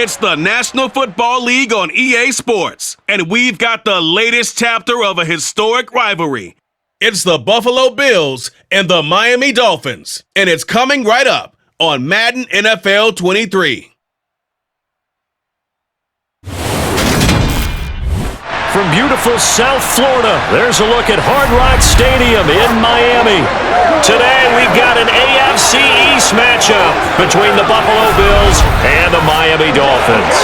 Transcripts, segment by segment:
It's the National Football League on EA Sports, and we've got the latest chapter of a historic rivalry. It's the Buffalo Bills and the Miami Dolphins, and it's coming right up on Madden NFL 23. From beautiful South Florida, there's a look at Hard Rock Stadium in Miami. Today, we've got an AFC East matchup between the Buffalo Bills and the Miami Dolphins.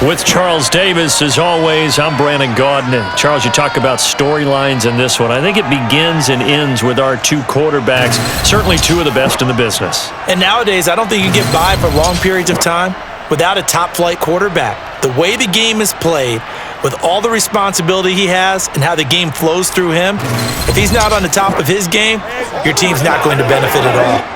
With Charles Davis, as always, I'm Brandon Gaudin. Charles, you talk about storylines in this one. I think it begins and ends with our two quarterbacks, certainly two of the best in the business. And nowadays, I don't think you can get by for long periods of time without a top-flight quarterback. The way the game is played, with all the responsibility he has and how the game flows through him, if he's not on the top of his game, your team's not going to benefit at all.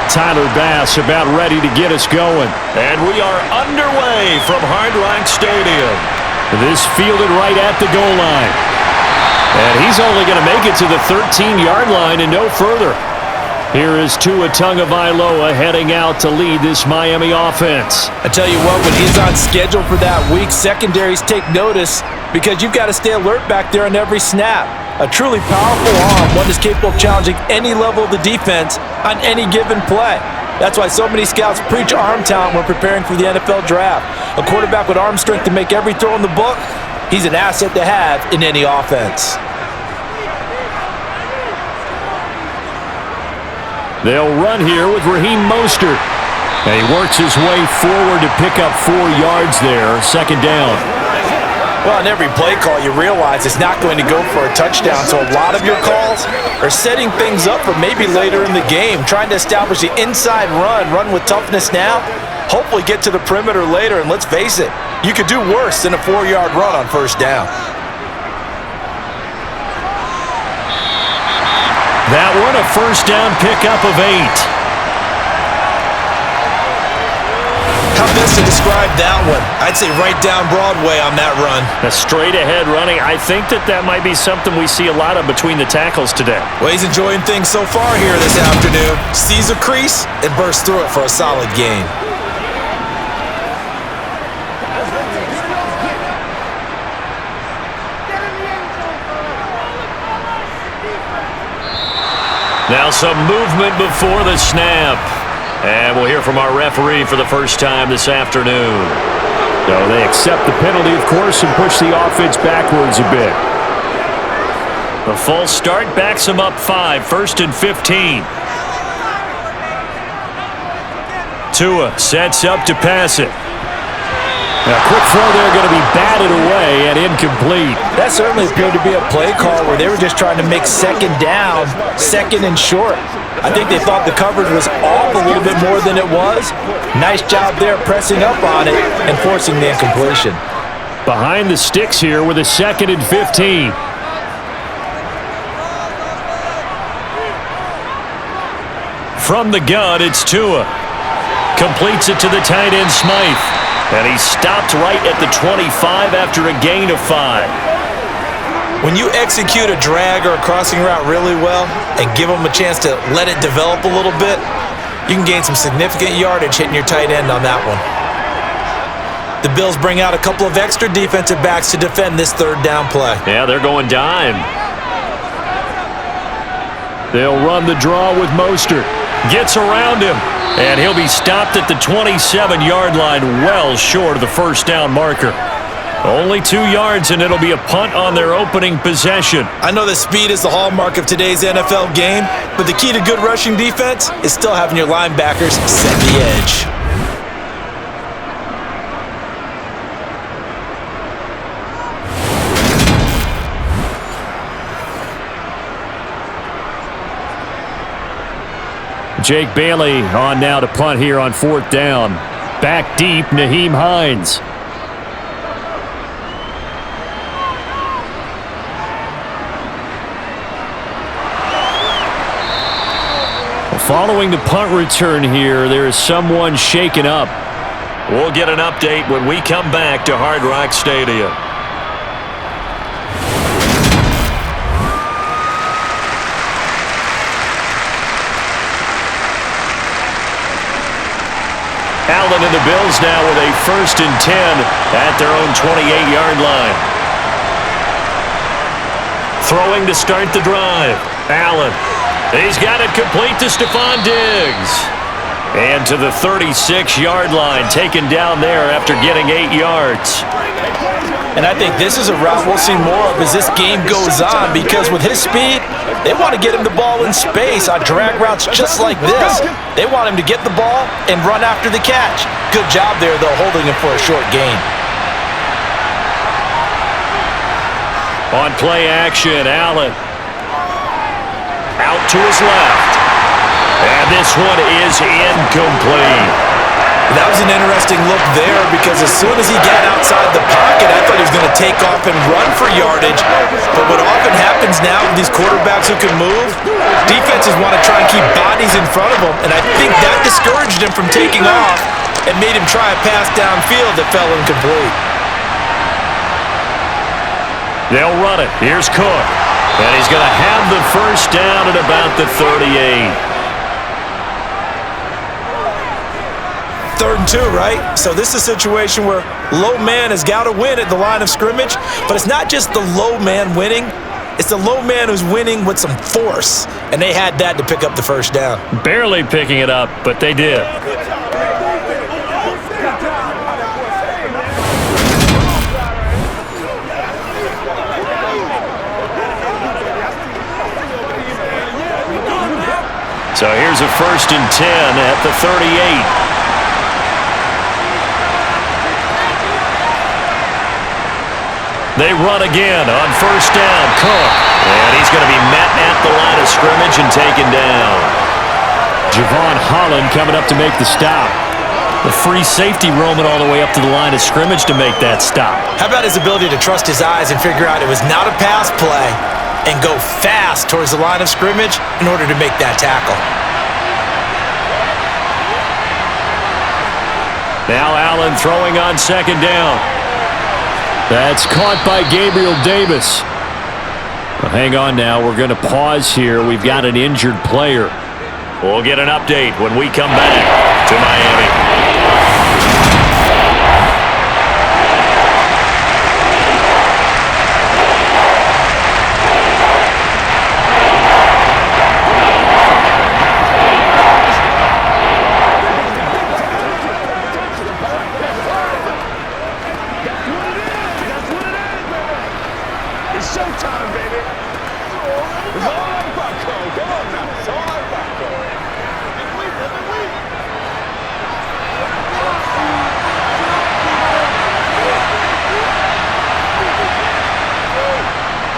Tyler Bass about ready to get us going. And we are underway from Hard Rock Stadium. This fielded right at the goal line. And he's only going to make it to the 13-yard line and no further. Here is Tua Tagovailoa heading out to lead this Miami offense. I tell you what, when he's on schedule for that week, secondaries take notice because you've got to stay alert back there on every snap. A truly powerful arm, one that's capable of challenging any level of the defense on any given play. That's why so many scouts preach arm talent when preparing for the NFL draft. A quarterback with arm strength to make every throw in the book, he's an asset to have in any offense. They'll run here with Raheem Mostert. And he works his way forward to pick up 4 yards there, second down. Well, in every play call, you realize it's not going to go for a touchdown, so a lot of your calls are setting things up for maybe later in the game, trying to establish the inside run with toughness now, hopefully get to the perimeter later, and let's face it, you could do worse than a 4-yard run on first down. That one, a first down pickup of 8. How best to describe that one? I'd say right down Broadway on that run. A straight-ahead running. I think that might be something we see a lot of between the tackles today. Well, he's enjoying things so far here this afternoon. Sees a crease and bursts through it for a solid gain. Now some movement before the snap. And we'll hear from our referee for the first time this afternoon. So they accept the penalty, of course, and push the offense backwards a bit. The false start backs them up 5, 1st and 15. Tua sets up to pass it. A quick throw there going to be batted away and incomplete. That certainly appeared to be a play call where they were just trying to make second down, second and short. I think they thought the coverage was off a little bit more than it was. Nice job there pressing up on it and forcing the incompletion. Behind the sticks here with a 2nd and 15. From the gun, it's Tua. Completes it to the tight end, Smythe. And he stopped right at the 25 after a gain of 5. When you execute a drag or a crossing route really well and give them a chance to let it develop a little bit, you can gain some significant yardage hitting your tight end on that one. The Bills bring out a couple of extra defensive backs to defend this third down play. Yeah, they're going dime. They'll run the draw with Mostert. Gets around him, and he'll be stopped at the 27-yard line, well short of the first down marker. Only 2 yards, and it'll be a punt on their opening possession. I know that speed is the hallmark of today's NFL game, but the key to good rushing defense is still having your linebackers set the edge. Jake Bailey on now to punt here on 4th down. Back deep, Nyheim Hines. Following the punt return here, there is someone shaken up. We'll get an update when we come back to Hard Rock Stadium. Allen and the Bills now with a 1st and 10 at their own 28-yard line. Throwing to start the drive. Allen. He's got it complete to Stephon Diggs. And to the 36-yard line, taken down there after getting 8 yards. And I think this is a route we'll see more of as this game goes on, because with his speed, they want to get him the ball in space on drag routes just like this. They want him to get the ball and run after the catch. Good job there, though, holding him for a short gain. On play action, Allen. Out to his left. And this one is incomplete. That was an interesting look there, because as soon as he got outside the pocket, I thought he was going to take off and run for yardage. But what often happens now with these quarterbacks who can move, defenses want to try and keep bodies in front of them, and I think that discouraged him from taking off and made him try a pass downfield that fell incomplete. They'll run it. Here's Cook. And he's going to have the first down at about the 38. 3rd and 2, right? So this is a situation where low man has got to win at the line of scrimmage, but it's not just the low man winning. It's the low man who's winning with some force, and they had that to pick up the first down. Barely picking it up, but they did. So here's a 1st and 10 at the 38. They run again on 1st down. Cook. And he's going to be met at the line of scrimmage and taken down. Javon Holland coming up to make the stop. The free safety roaming all the way up to the line of scrimmage to make that stop. How about his ability to trust his eyes and figure out it was not a pass play and go fast towards the line of scrimmage in order to make that tackle. Now Allen throwing on 2nd down. That's caught by Gabriel Davis. Well, hang on now. We're going to pause here. We've got an injured player. We'll get an update when we come back to Miami.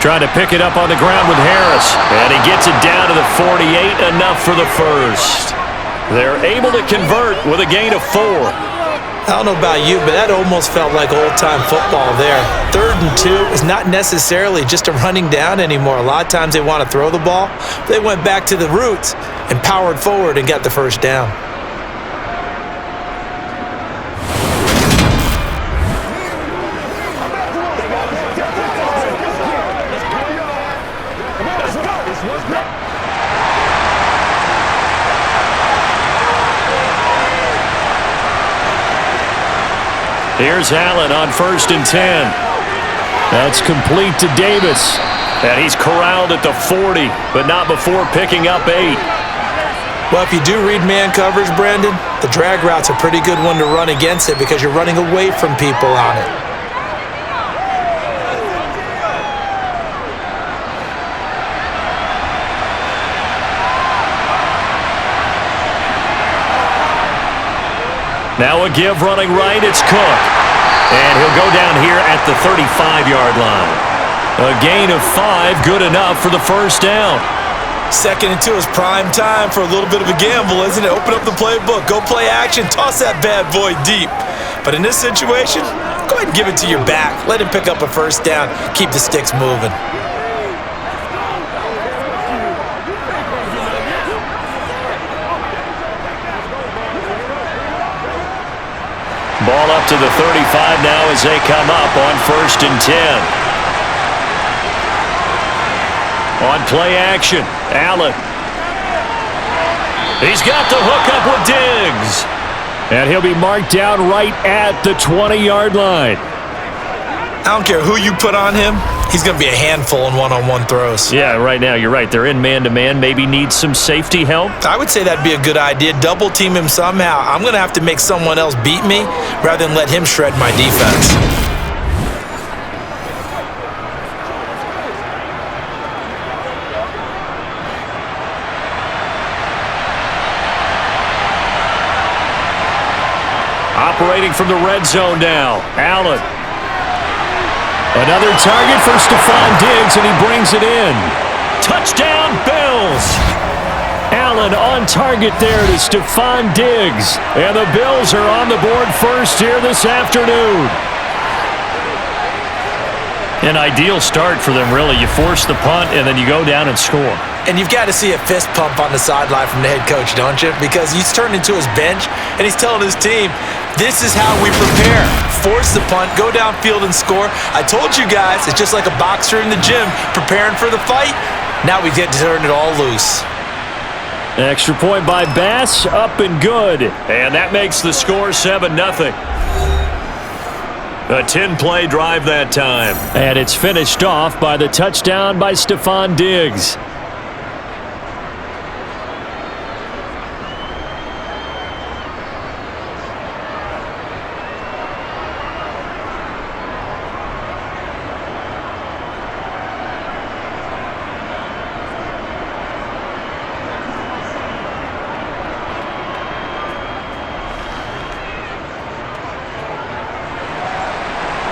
Trying to pick it up on the ground with Harris. And he gets it down to the 48, enough for the first. They're able to convert with a gain of 4. I don't know about you, but that almost felt like old-time football there. 3rd and 2 is not necessarily just a running down anymore. A lot of times they want to throw the ball. They went back to the roots and powered forward and got the first down. Here's Allen on 1st and 10. That's complete to Davis. And he's corralled at the 40, but not before picking up 8. Well, if you do read man coverage, Brandon, the drag route's a pretty good one to run against it because you're running away from people on it. Now a give running right, it's Cook. And he'll go down here at the 35-yard line. A gain of 5, good enough for the first down. 2nd and 2 is prime time for a little bit of a gamble, isn't it? Open up the playbook, go play action, toss that bad boy deep. But in this situation, go ahead and give it to your back. Let him pick up a first down, keep the sticks moving. Ball up to the 35 now as they come up on 1st and 10. On play action, Allen. He's got the hook up with Diggs. And he'll be marked down right at the 20-yard line. I don't care who you put on him. He's going to be a handful in one-on-one throws. Yeah, right now, you're right. They're in man-to-man. Maybe needs some safety help. I would say that'd be a good idea. Double team him somehow. I'm going to have to make someone else beat me rather than let him shred my defense. Operating from the red zone now, Allen. Another target for Stephon Diggs, and he brings it in. Touchdown, Bills! Allen on target there to Stephon Diggs. And the Bills are on the board first here this afternoon. An ideal start for them, really. You force the punt, and then you go down and score. And you've got to see a fist pump on the sideline from the head coach, don't you? Because he's turned into his bench, and he's telling his team, this is how we prepare. Force the punt, go downfield and score. I told you guys, it's just like a boxer in the gym preparing for the fight. Now we get to turn it all loose. Extra point by Bass, up and good. And that makes the score 7-0. A 10-play drive that time. And it's finished off by the touchdown by Stephon Diggs.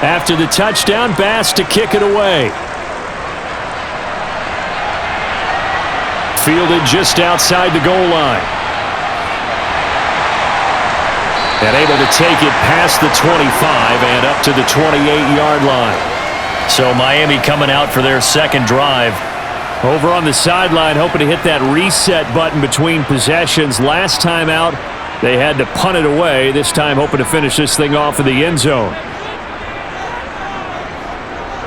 After the touchdown, Bass to kick it away. Fielded just outside the goal line. And able to take it past the 25 and up to the 28-yard line. So Miami coming out for their second drive. Over on the sideline, hoping to hit that reset button between possessions. Last time out, they had to punt it away. This time hoping to finish this thing off in the end zone.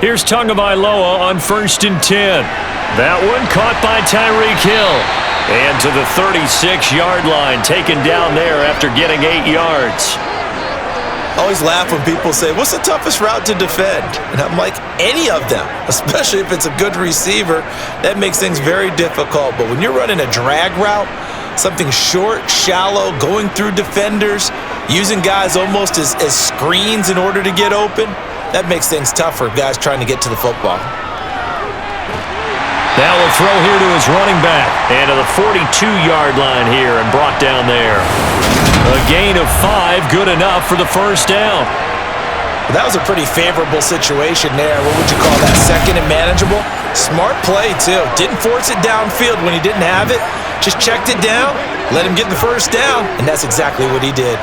Here's Tagovailoa on 1st and 10. That one caught by Tyreek Hill. And to the 36-yard line, taken down there after getting 8 yards. I always laugh when people say, what's the toughest route to defend? And I'm like, any of them, especially if it's a good receiver. That makes things very difficult. But when you're running a drag route, something short, shallow, going through defenders, using guys almost as screens in order to get open, that makes things tough for guys trying to get to the football. Now a throw here to his running back. And to the 42-yard line here and brought down there. A gain of 5, good enough for the first down. Well, that was a pretty favorable situation there. What would you call that? Second and manageable? Smart play, too. Didn't force it downfield when he didn't have it. Just checked it down, let him get the first down, and that's exactly what he did.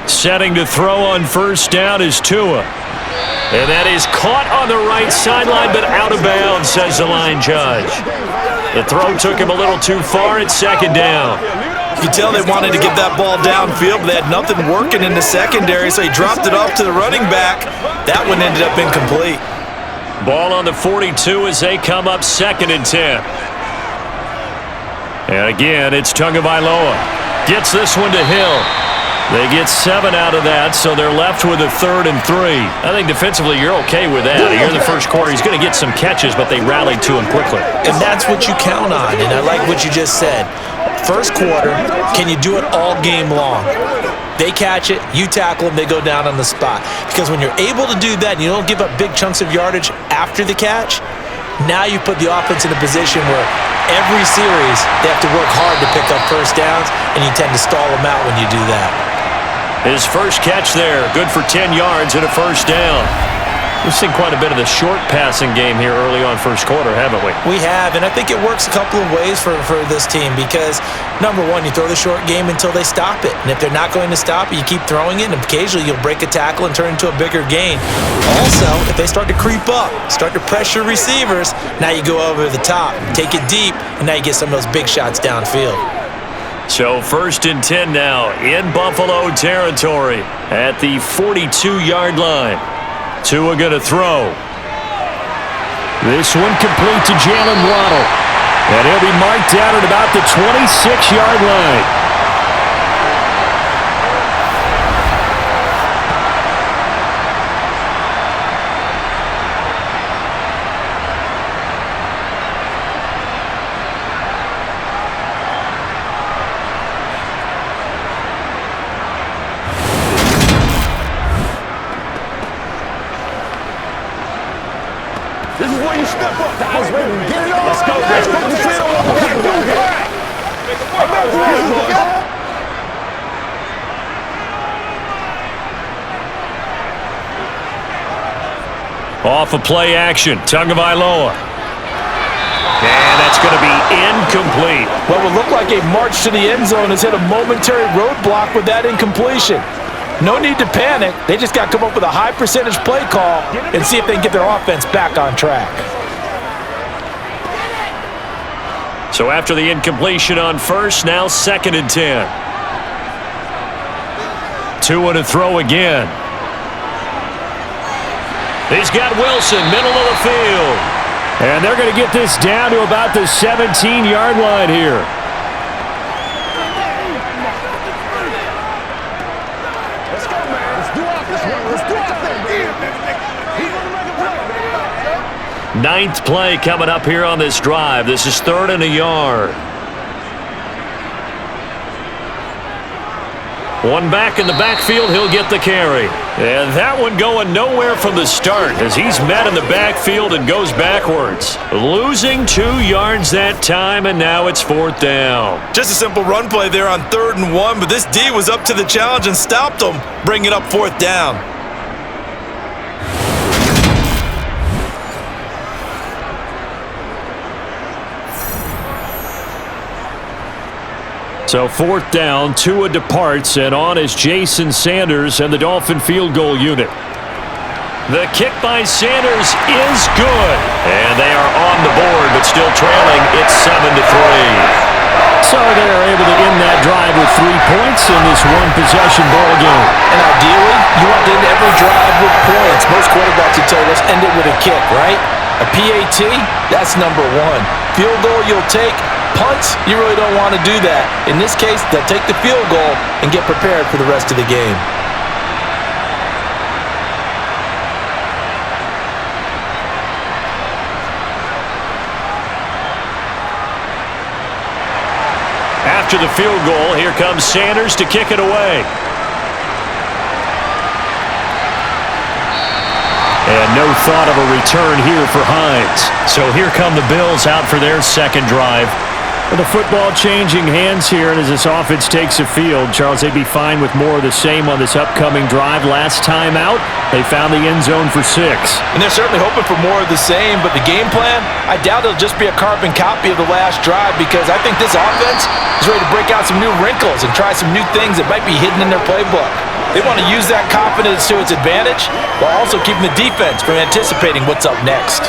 Setting to throw on first down is Tua. And that is caught on the right sideline, but out of bounds, says the line judge. The throw took him a little too far at second down. You can tell they wanted to get that ball downfield, but they had nothing working in the secondary, so he dropped it off to the running back. That one ended up incomplete. Ball on the 42 as they come up 2nd and 10. And again, it's Tagovailoa. Gets this one to Hill. They get 7 out of that, so they're left with a 3rd and 3. I think defensively you're okay with that. Here in the first quarter, he's going to get some catches, but they rallied to him quickly. And that's what you count on, and I like what you just said. First quarter, can you do it all game long? They catch it, you tackle them, they go down on the spot. Because when you're able to do that and you don't give up big chunks of yardage after the catch, now you put the offense in a position where every series they have to work hard to pick up first downs, and you tend to stall them out when you do that. His first catch there, good for 10 yards and a first down. We've seen quite a bit of the short passing game here early on first quarter, haven't we? We have, and I think it works a couple of ways for this team because, number one, you throw the short game until they stop it. And if they're not going to stop it, you keep throwing it, and occasionally you'll break a tackle and turn it into a bigger gain. Also, if they start to creep up, start to pressure receivers, now you go over the top, take it deep, and now you get some of those big shots downfield. So 1st and 10 now in Buffalo territory at the 42-yard line. Tua going to throw. This one complete to Jalen Waddle. And he'll be marked down at about the 26-yard line. This is where you step up, guys. Get it on. Let's go. Let's go. Off of play action, Tagovailoa. And that's going to be incomplete. What would look like a march to the end zone has hit a momentary roadblock with that incompletion. No need to panic. They just got to come up with a high percentage play call and see if they can get their offense back on track. So after the incompletion on first, now 2nd and 10. Tua to throw again. He's got Wilson, middle of the field. And they're going to get this down to about the 17-yard line here. Ninth play coming up here on this drive. This is 3rd and a yard. One back in the backfield, he'll get the carry. And that one going nowhere from the start as he's met in the backfield and goes backwards. Losing 2 yards that time, and now it's 4th down. Just a simple run play there on 3rd and 1, but this D was up to the challenge and stopped him, bringing up 4th down. So 4th down, Tua departs, and on is Jason Sanders and the Dolphin field goal unit. The kick by Sanders is good. And they are on the board, but still trailing. It's 7-3. So they're able to end that drive with 3 points in this one-possession ball game. And ideally, you want to end every drive with points. Most quarterbacks would tell us end it with a kick, right? A PAT, that's number 1. Field goal you'll take. Punts, you really don't want to do that. In this case, they'll take the field goal and get prepared for the rest of the game. After the field goal, here comes Sanders to kick it away. And no thought of a return here for Hines. So here come the Bills out for their second drive. With the football changing hands here, and as this offense takes the field, Charles, they'd be fine with more of the same on this upcoming drive. Last time out, they found the end zone for 6. And they're certainly hoping for more of the same, but the game plan, I doubt it'll just be a carbon copy of the last drive because I think this offense is ready to break out some new wrinkles and try some new things that might be hidden in their playbook. They want to use that confidence to its advantage while also keeping the defense from anticipating what's up next.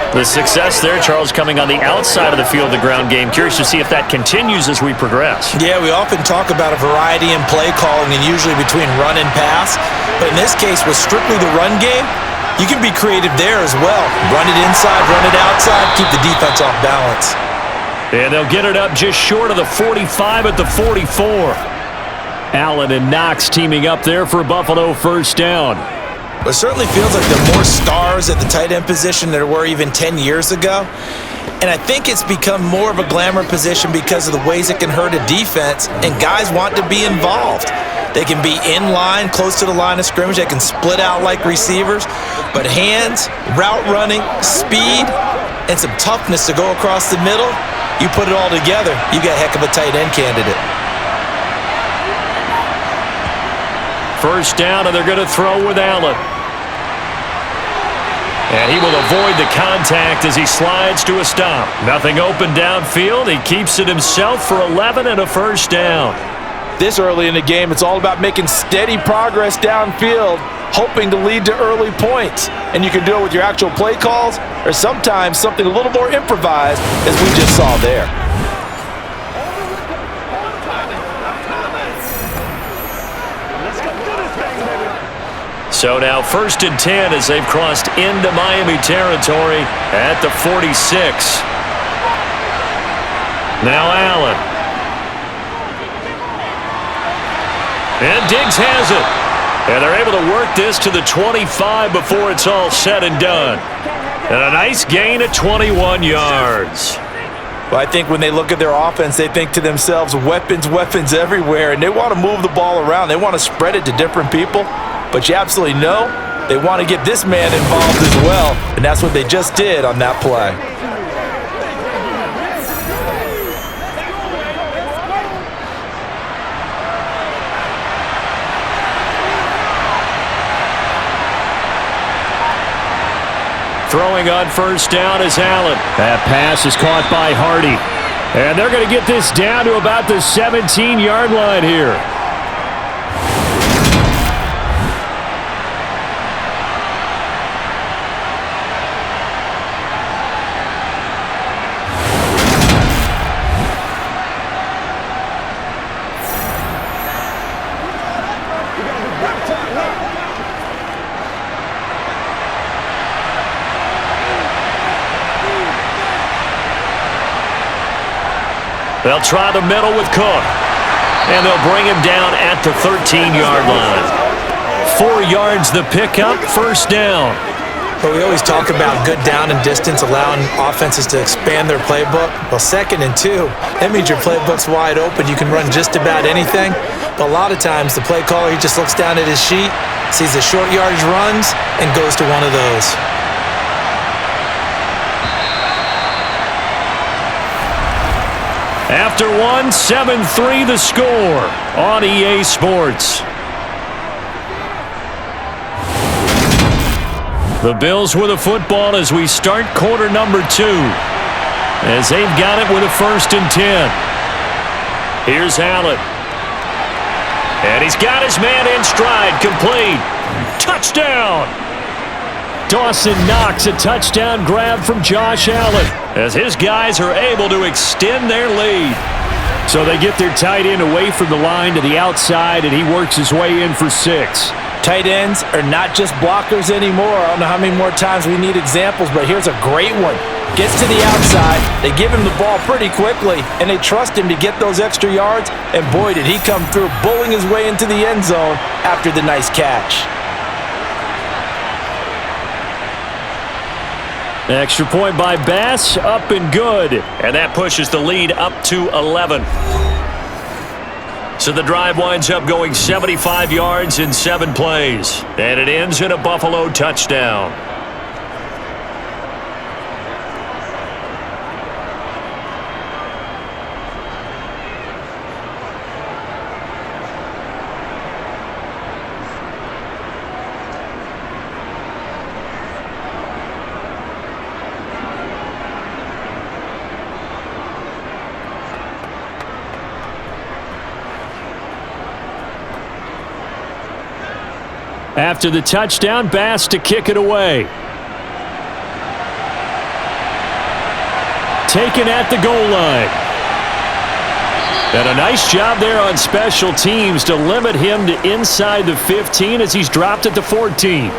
The success there, Charles, coming on the outside of the field, the ground game. Curious to see if that continues as we progress. Yeah, we often talk about a variety in play calling and usually between run and pass. But in this case, with strictly the run game, you can be creative there as well. Run it inside, run it outside, keep the defense off balance. And they'll get it up just short of the 45 at the 44. Allen and Knox teaming up there for Buffalo first down. It certainly feels like there are more stars at the tight end position than there were even 10 years ago. And I think it's become more of a glamour position because of the ways it can hurt a defense, and guys want to be involved. They can be in line, close to the line of scrimmage. They can split out like receivers. But hands, route running, speed, and some toughness to go across the middle, you put it all together, you got a heck of a tight end candidate. First down, and they're going to throw with Allen. And he will avoid the contact as he slides to a stop. Nothing open downfield. He keeps it himself for 11 and a first down. This early in the game, it's all about making steady progress downfield, hoping to lead to early points. And you can do it with your actual play calls or sometimes something a little more improvised, as we just saw there. So now 1st and 10 as they've crossed into Miami territory at the 46. Now Allen. And Diggs has it. And they're able to work this to the 25 before it's all said and done. And a nice gain of 21 yards. Well, I think when they look at their offense, they think to themselves, weapons, weapons everywhere. And they want to move the ball around. They want to spread it to different people. But you absolutely know they want to get this man involved as well, and that's what they just did on that play. Throwing on first down is Allen. That pass is caught by Hardy. And they're going to get this down to about the 17-yard line here. They'll try the middle with Cook. And they'll bring him down at the 13-yard line. 4 yards the pickup, first down. But we always talk about good down and distance, allowing offenses to expand their playbook. Well, 2nd and 2, that means your playbook's wide open. You can run just about anything. But a lot of times, the play caller, he just looks down at his sheet, sees the short yardage runs, and goes to one of those. After one, 7-3 the score on EA Sports. The Bills with the football as we start quarter number 2. As they've got it with a 1st and 10. Here's Allen. And he's got his man in stride, complete. Touchdown! Dawson Knox, a touchdown grab from Josh Allen as his guys are able to extend their lead. So they get their tight end away from the line to the outside, and he works his way in for 6. Tight ends are not just blockers anymore. I don't know how many more times we need examples, but here's a great one. Gets to the outside, they give him the ball pretty quickly, and they trust him to get those extra yards, and boy, did he come through, bullying his way into the end zone after the nice catch. Extra point by Bass, up and good. And that pushes the lead up to 11. So the drive winds up going 75 yards in 7 plays. And it ends in a Buffalo touchdown. After the touchdown, Bass to kick it away. Taken at the goal line. And a nice job there on special teams to limit him to inside the 15 as he's dropped at the 14.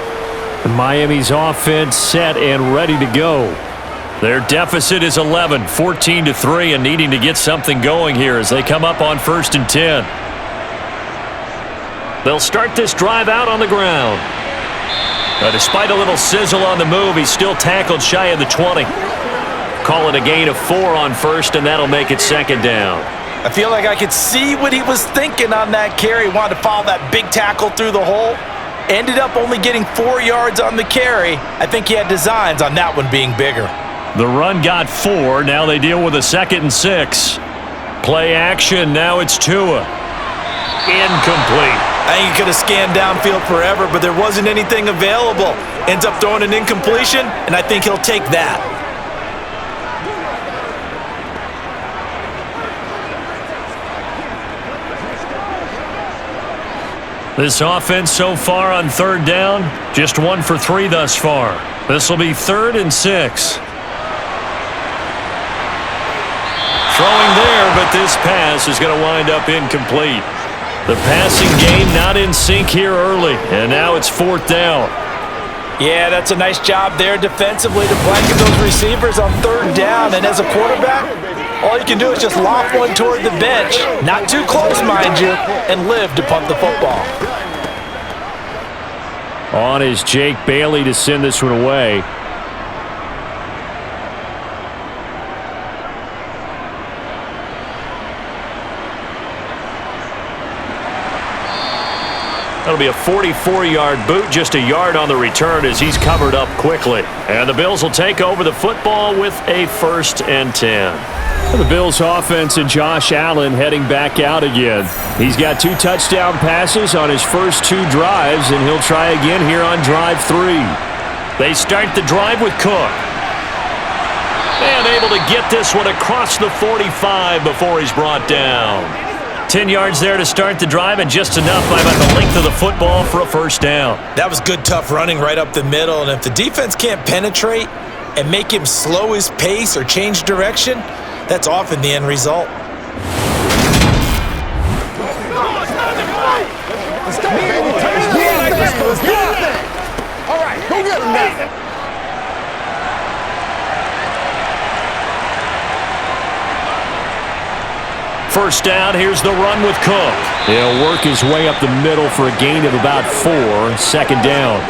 Miami's offense set and ready to go. Their deficit is 11, 14-3, and needing to get something going here as they come up on 1st and 10. They'll start this drive out on the ground. Despite a little sizzle on the move, he's still tackled shy of the 20. Call it a gain of 4 on first, and that'll make it second down. I feel like I could see what he was thinking on that carry. He wanted to follow that big tackle through the hole. Ended up only getting 4 yards on the carry. I think he had designs on that one being bigger. The run got 4. Now they deal with a 2nd and 6. Play action. Now it's Tua. Incomplete. I think he could have scanned downfield forever, but there wasn't anything available. Ends up throwing an incompletion, and I think he'll take that. This offense so far on 3rd down, just 1 for 3 thus far. This will be 3rd and 6. Throwing there, but this pass is going to wind up incomplete. The passing game not in sync here early, and now it's 4th down. Yeah, that's a nice job there defensively to blanket those receivers on 3rd down. And as a quarterback, all you can do is just lob one toward the bench. Not too close, mind you, and live to punt the football. On is Jake Bailey to send this one away. That'll be a 44-yard boot, just a yard on the return as he's covered up quickly. And the Bills will take over the football with a 1st and 10. The Bills offense and Josh Allen heading back out again. He's got 2 touchdown passes on his first 2 drives, and he'll try again here on drive 3. They start the drive with Cook. And able to get this one across the 45 before he's brought down. 10 yards there to start the drive, and just enough by about the length of the football for a 1st down. That was good, tough running right up the middle, and if the defense can't penetrate and make him slow his pace or change direction, that's often the end result. All right, go get him now. First down, here's the run with Cook. He'll work his way up the middle for a gain of about 4, 2nd down.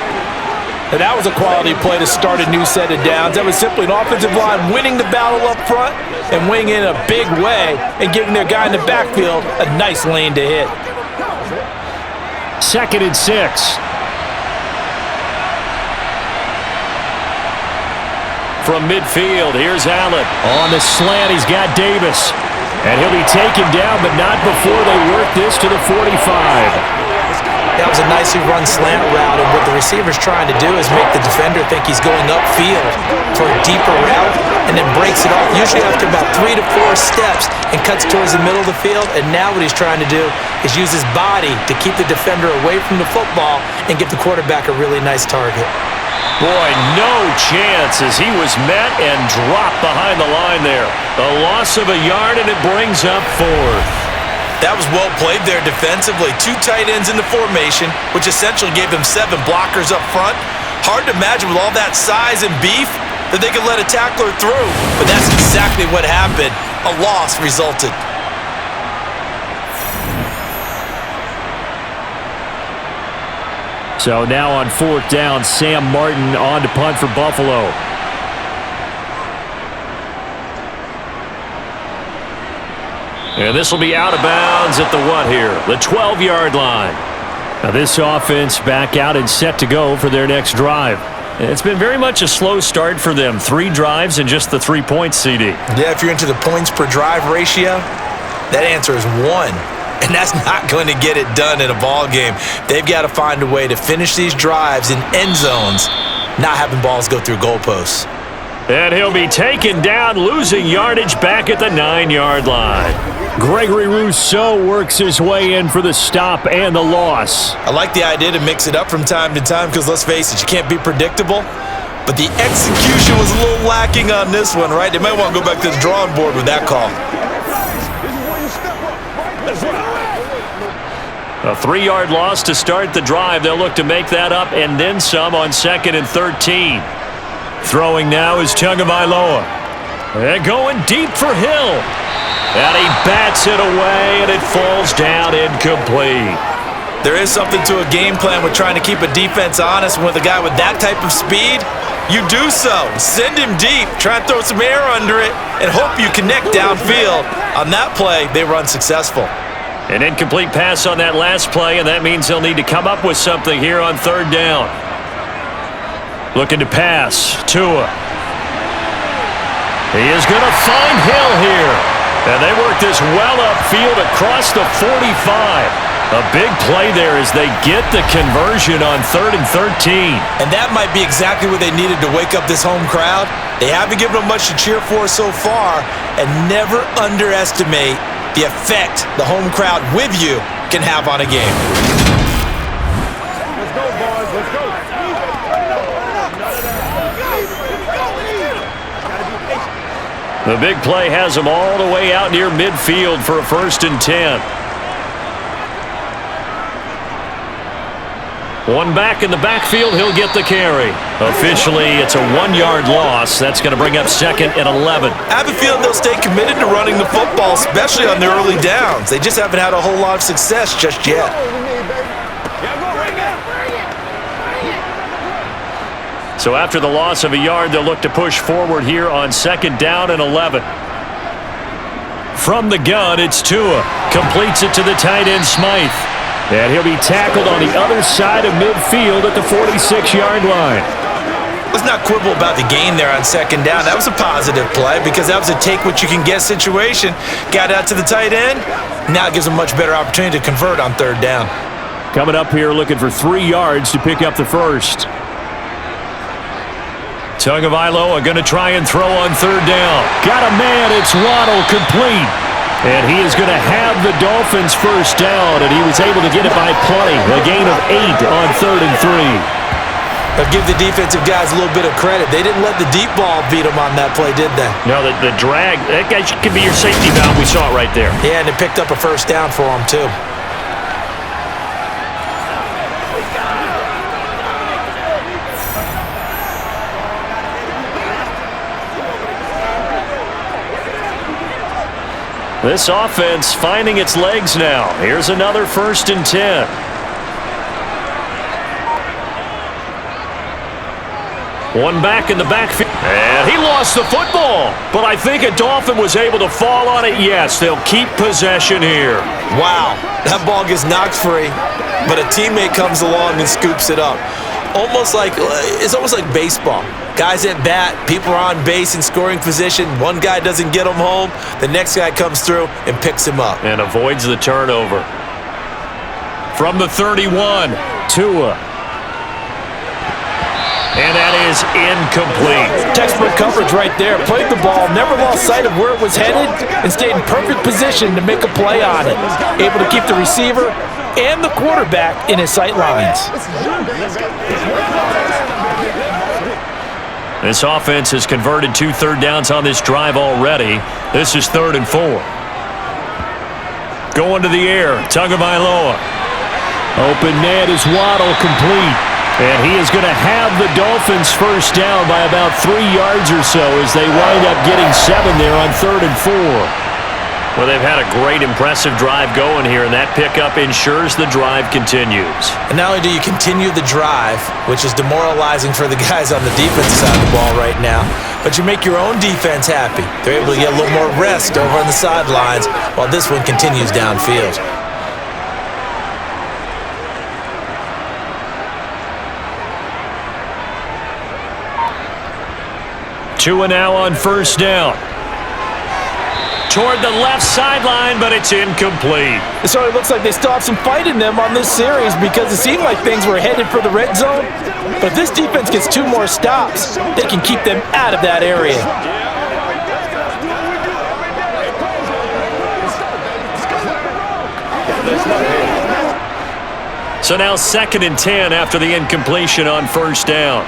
And that was a quality play to start a new set of downs. That was simply an offensive line winning the battle up front and winning in a big way and giving their guy in the backfield a nice lane to hit. 2nd and 6. From midfield, here's Allen. On the slant, he's got Davis. And he'll be taken down, but not before they work this to the 45. That was a nicely run slant route, and what the receiver's trying to do is make the defender think he's going upfield for a deeper route, and then breaks it off, usually after about 3 to 4 steps, and cuts towards the middle of the field. And now what he's trying to do is use his body to keep the defender away from the football and give the quarterback a really nice target. Boy, no chance as he was met and dropped behind the line there. A loss of a yard, and it brings up 4th. That was well played there defensively. 2 tight ends in the formation, which essentially gave them 7 blockers up front. Hard to imagine with all that size and beef that they could let a tackler through, but that's exactly what happened. A loss resulted. So now on 4th down, Sam Martin on to punt for Buffalo. And this will be out of bounds at the what here? The 12-yard line. Now this offense back out and set to go for their next drive. It's been very much a slow start for them. 3 drives and just the 3 points, CD. Yeah, if you're into the points per drive ratio, that answer is 1. And that's not going to get it done in a ball game. They've got to find a way to finish these drives in end zones, not having balls go through goalposts. And he'll be taken down, losing yardage back at the 9-yard line. Gregory Rousseau works his way in for the stop and the loss. I like the idea to mix it up from time to time because, let's face it, you can't be predictable. But the execution was a little lacking on this one, right? They might want to go back to the drawing board with that call. A 3-yard loss to start the drive. They'll look to make that up and then some on 2nd and 13. Throwing now is Tagovailoa. They're going deep for Hill. And he bats it away, and it falls down incomplete. There is something to a game plan with trying to keep a defense honest. With a guy with that type of speed, you do so. Send him deep, try and throw some air under it, and hope you connect downfield. On that play, they were unsuccessful. An incomplete pass on that last play, and that means they'll need to come up with something here on third down. Looking to pass. Tua. He is going to find Hill here. And they work this well upfield across the 45. A big play there as they get the conversion on 3rd and 13. And that might be exactly what they needed to wake up this home crowd. They haven't given them much to cheer for so far, and never underestimate the effect the home crowd with you can have on a game. Let's go, boys. Let's go. The big play has them all the way out near midfield for a 1st and 10. One back in the backfield, he'll get the carry. Officially, it's a 1-yard loss. That's going to bring up 2nd and 11. I have a feeling they'll stay committed to running the football, especially on the early downs. They just haven't had a whole lot of success just yet. So after the loss of a yard, they'll look to push forward here on 2nd down and 11. From the gun, it's Tua. Completes it to the tight end, Smythe. And he'll be tackled on the other side of midfield at the 46-yard line. Let's not quibble about the gain there on 2nd down. That was a positive play because that was a take-what-you-can-get situation. Got out to the tight end. Now it gives them a much better opportunity to convert on 3rd down. Coming up here looking for 3 yards to pick up the first. Tagovailoa going to try and throw on 3rd down. Got a man. It's Waddle, complete. And he is going to have the Dolphins first down, and he was able to get it by plenty. A gain of 8 on 3rd and 3. I'll give the defensive guys a little bit of credit. They didn't let the deep ball beat them on that play, did they? No, the drag, that guy could be your safety valve. We saw it right there. Yeah, and it picked up a first down for them, too. This offense finding its legs now. Here's another 1st and 10. One back in the backfield. And he lost the football. But I think a Dolphin was able to fall on it. Yes, they'll keep possession here. Wow, that ball gets knocked free, but a teammate comes along and scoops it up. It's almost like baseball. Guys at bat, people are on base in scoring position. One guy doesn't get him home. The next guy comes through and picks him up. And avoids the turnover. From the 31, Tua. And that is incomplete. Textbook coverage right there. Played the ball, never lost sight of where it was headed, and stayed in perfect position to make a play on it. Able to keep the receiver and the quarterback in his sight lines. This offense has converted 2 third downs on this drive already. This is 3rd and 4. Going to the air, Tagovailoa. Open man is Waddle, complete. And he is going to have the Dolphins first down by about 3 yards or so as they wind up getting 7 there on 3rd and 4. Well, they've had a great, impressive drive going here, and that pickup ensures the drive continues. And not only do you continue the drive, which is demoralizing for the guys on the defensive side of the ball right now, but you make your own defense happy. They're able to get a little more rest over on the sidelines while this one continues downfield. Tua now on first down. Toward the left sideline, but it's incomplete. It certainly looks like they still have some fight in them on this series because it seemed like things were headed for the red zone. But if this defense gets 2 more stops, they can keep them out of that area. So now 2nd and 10 after the incompletion on first down.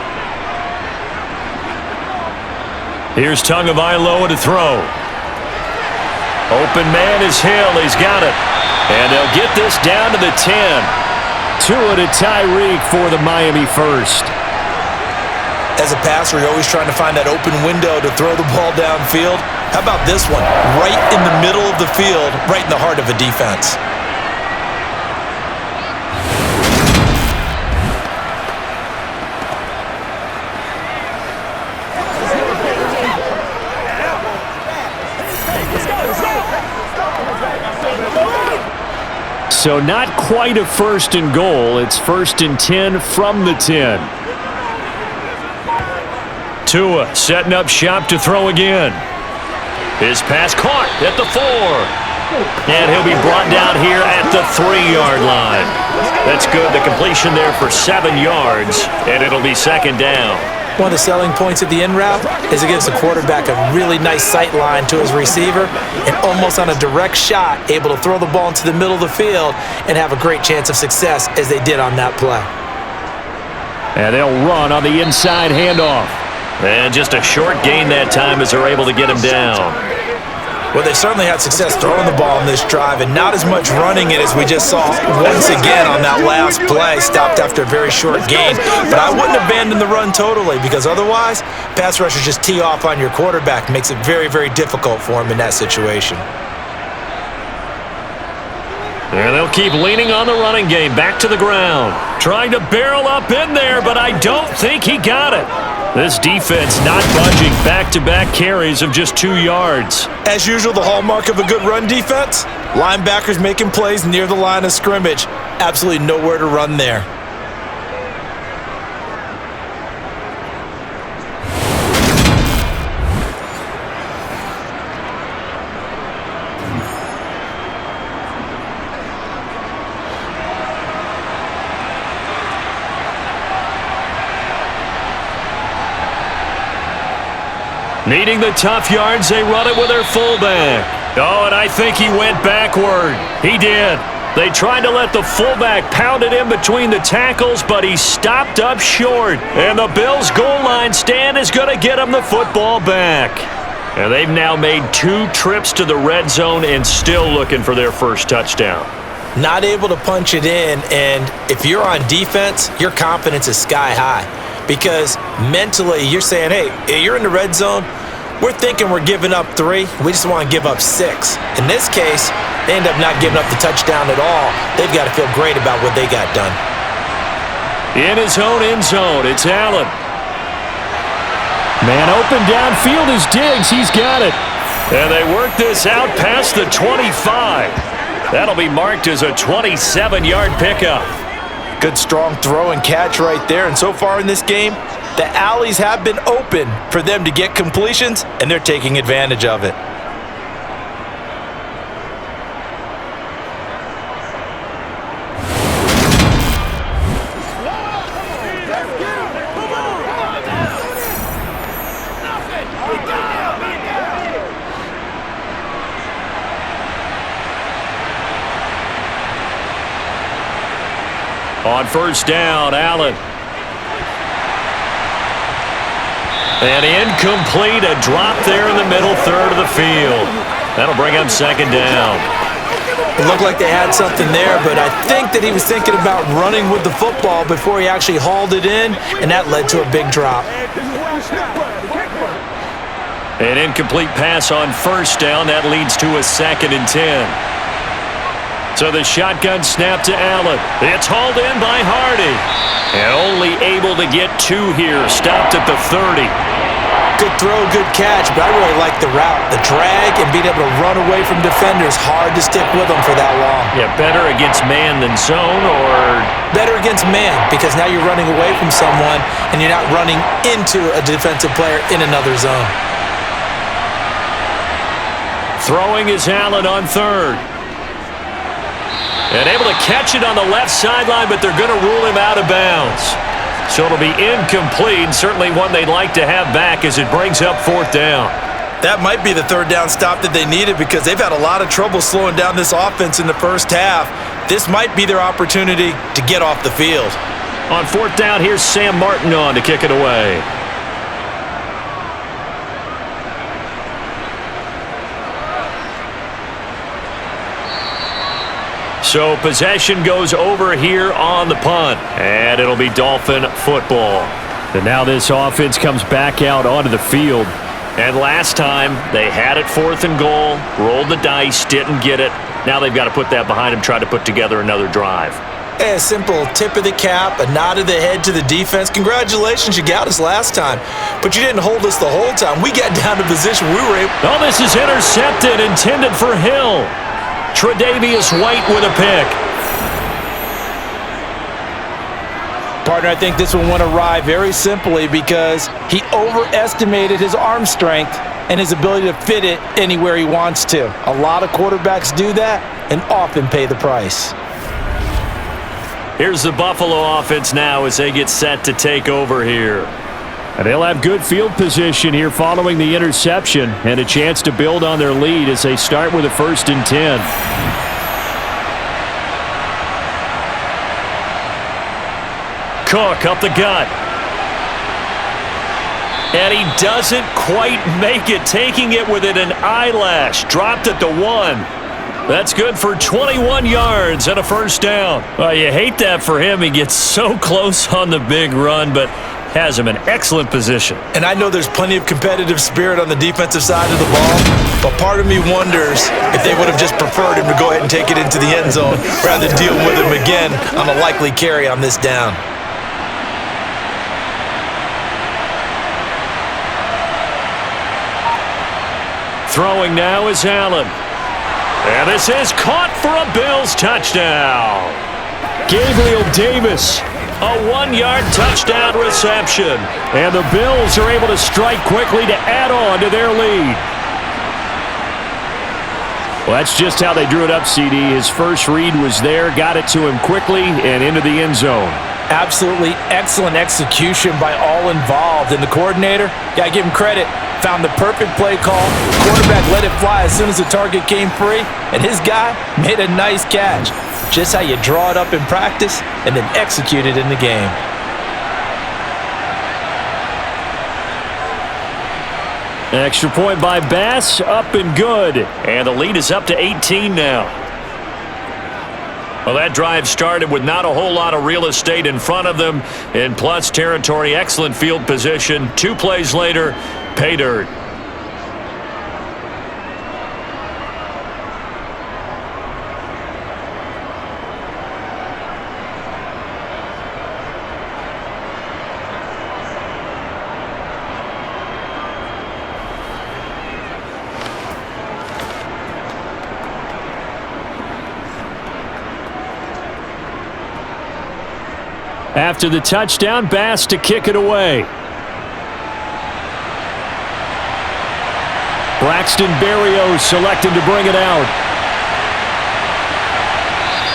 Here's Tagovailoa to throw. Open man is Hill. He's got it. And they'll get this down to the 10. Tua to Tyreek for the Miami first. As a passer, you're always trying to find that open window to throw the ball downfield. How about this one? Right in the middle of the field, right in the heart of a defense. So not quite a 1st and goal. It's 1st and 10 from the 10. Tua setting up shop to throw again. His pass caught at the 4. And he'll be brought down here at the 3-yard line. That's good. The completion there for 7 yards, and it'll be 2nd down. One of the selling points of the in route is it gives the quarterback a really nice sight line to his receiver and almost on a direct shot able to throw the ball into the middle of the field and have a great chance of success as they did on that play. And they'll run on the inside handoff. And just a short gain that time as they're able to get him down. Well, they certainly had success throwing the ball in this drive and not as much running it as we just saw once again on that last play. Stopped after a very short gain. But I wouldn't abandon the run totally because otherwise, pass rushers just tee off on your quarterback. Makes it very, very difficult for him in that situation. And they'll keep leaning on the running game. Back to the ground. Trying to barrel up in there, but I don't think he got it. This defense not budging. Back-to-back carries of just 2 yards. As usual, the hallmark of a good run defense, linebackers making plays near the line of scrimmage. Absolutely nowhere to run there. Needing the tough yards, they run it with their fullback. Oh, and I think he went backward. He did. They tried to let the fullback pound it in between the tackles, but he stopped up short. And the Bills' goal line stand is going to get him the football back. And they've now made 2 trips to the red zone and still looking for their first touchdown. Not able to punch it in, and if you're on defense, your confidence is sky high. Because mentally, you're saying, hey, you're in the red zone. We're thinking we're giving up 3. We just want to give up 6. In this case, they end up not giving up the touchdown at all. They've got to feel great about what they got done. In his own end zone, it's Allen. Man open downfield is Diggs. He's got it. And they work this out past the 25. That'll be marked as a 27-yard pickup. Good strong throw and catch right there. And so far in this game, the alleys have been open for them to get completions, and they're taking advantage of it. On first down, Allen. And incomplete, a drop there in the middle third of the field. That'll bring up 2nd down. It looked like they had something there, but I think that he was thinking about running with the football before he actually hauled it in, and that led to a big drop. An incomplete pass on first down. That leads to a 2nd and 10. So the shotgun snap to Allen. It's hauled in by Hardy. And only able to get 2 here. Stopped at the 30. Good throw, good catch, but I really like the route. The drag and being able to run away from defenders, hard to stick with them for that long. Yeah, better against man than zone, or? Better against man, because now you're running away from someone and you're not running into a defensive player in another zone. Throwing is Allen on 3rd. And able to catch it on the left sideline, but they're going to rule him out of bounds. So it'll be incomplete, certainly one they'd like to have back as it brings up 4th down. That might be the 3rd down stop that they needed because they've had a lot of trouble slowing down this offense in the first half. This might be their opportunity to get off the field. On 4th down, here's Sam Martin on to kick it away. So possession goes over here on the punt, and it'll be Dolphin football. And now this offense comes back out onto the field. And last time, they had it 4th and goal, rolled the dice, didn't get it. Now they've got to put that behind them, try to put together another drive. A simple tip of the cap, a nod of the head to the defense. Congratulations, you got us last time, but you didn't hold us the whole time. We got down to position we were able. Oh, this is intercepted, intended for Hill. Tre'Davious White with a pick. Partner, I think this one went awry very simply because he overestimated his arm strength and his ability to fit it anywhere he wants to. A lot of quarterbacks do that and often pay the price. Here's the Buffalo offense now as they get set to take over here. And they'll have good field position here following the interception and a chance to build on their lead as they start with a 1st and 10. Cook up the gut. And he doesn't quite make it, taking it within an eyelash. Dropped at the 1. That's good for 21 yards and a 1st down. Well, you hate that for him. He gets so close on the big run, but has him in excellent position. And I know there's plenty of competitive spirit on the defensive side of the ball, but part of me wonders if they would have just preferred him to go ahead and take it into the end zone rather than deal with him again on a likely carry on this down. Throwing now is Allen. And this is caught for a Bills touchdown. Gabriel Davis. A 1-yard touchdown reception. And the Bills are able to strike quickly to add on to their lead. Well, that's just how they drew it up, CD. His first read was there, got it to him quickly, and into the end zone. Absolutely excellent execution by all involved. And the coordinator, got to give him credit, found the perfect play call. Quarterback let it fly as soon as the target came free, and his guy made a nice catch. Just how you draw it up in practice and then execute it in the game. Extra point by Bass, up and good. And the lead is up to 18 now. Well, that drive started with not a whole lot of real estate in front of them. In plus territory, excellent field position. 2 plays later, pay dirt. After the touchdown, Bass to kick it away. Braxton Berrios selected to bring it out.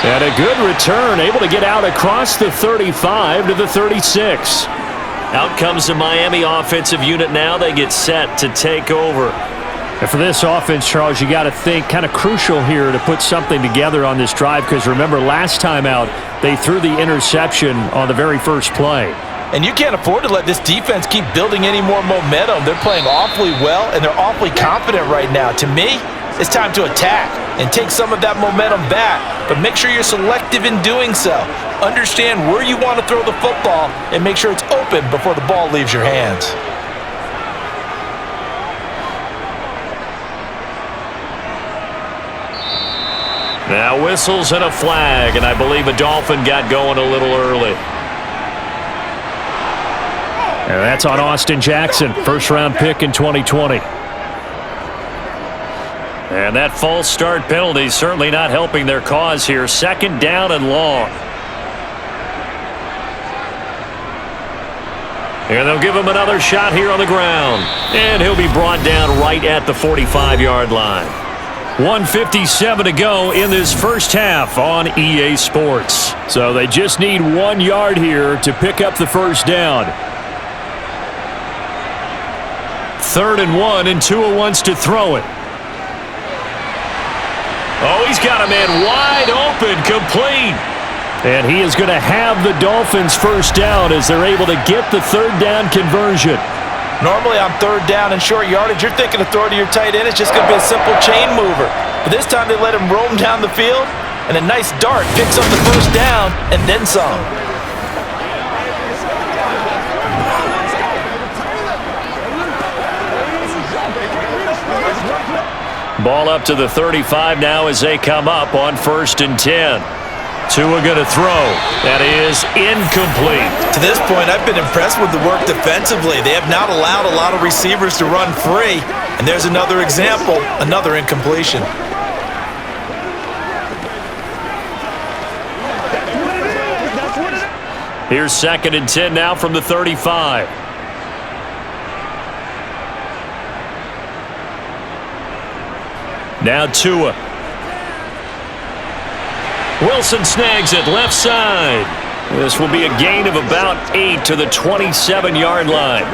And a good return, able to get out across the 35 to the 36. Out comes the Miami offensive unit now. They get set to take over. And for this offense, Charles, you got to think kind of crucial here to put something together on this drive because remember last time out they threw the interception on the very first play. And you can't afford to let this defense keep building any more momentum. They're playing awfully well, and they're awfully confident right now. To me, it's time to attack and take some of that momentum back, but make sure you're selective in doing so. Understand where you want to throw the football and make sure it's open before the ball leaves your hands. Now whistles and a flag, and I believe a Dolphin got going a little early. And that's on Austin Jackson, first-round pick in 2020. And that false start penalty certainly not helping their cause here. 2nd down and long. And they'll give him another shot here on the ground. And he'll be brought down right at the 45-yard line. 1:57 to go in this first half on EA Sports. So they just need 1 yard here to pick up the first down. 3rd and 1, and Tua wants to throw it. Oh, he's got a man wide open, complete. And he is going to have the Dolphins first down as they're able to get the 3rd down conversion. Normally on 3rd down and short yardage, you're thinking to throw to your tight end. It's just going to be a simple chain mover. But this time they let him roam down the field, and a nice dart picks up the first down and then some. Ball up to the 35 now as they come up on 1st and 10. Tua going to throw. That is incomplete. To this point, I've been impressed with the work defensively. They have not allowed a lot of receivers to run free. And there's another example, another incompletion. Here's 2nd and 10 now from the 35. Now Tua. Wilson snags it left side. This will be a gain of about 8 to the 27-yard line.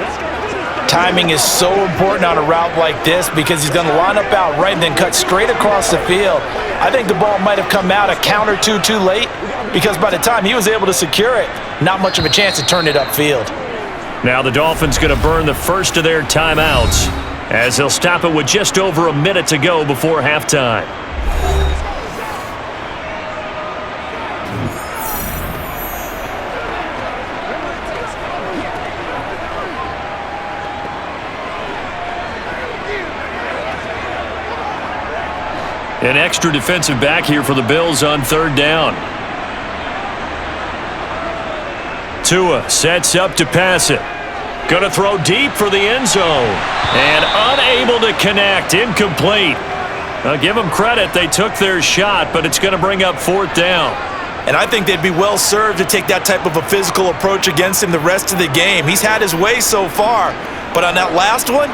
Timing is so important on a route like this because he's going to line up out right and then cut straight across the field. I think the ball might have come out a count or two too late because by the time he was able to secure it, not much of a chance to turn it upfield. Now the Dolphins going to burn the first of their timeouts as they'll stop it with just over a minute to go before halftime. An extra defensive back here for the Bills on 3rd down. Tua sets up to pass it. Going to throw deep for the end zone. And unable to connect. Incomplete. I'll give them credit. They took their shot, but it's going to bring up 4th down. And I think they'd be well served to take that type of a physical approach against him the rest of the game. He's had his way so far, but on that last one,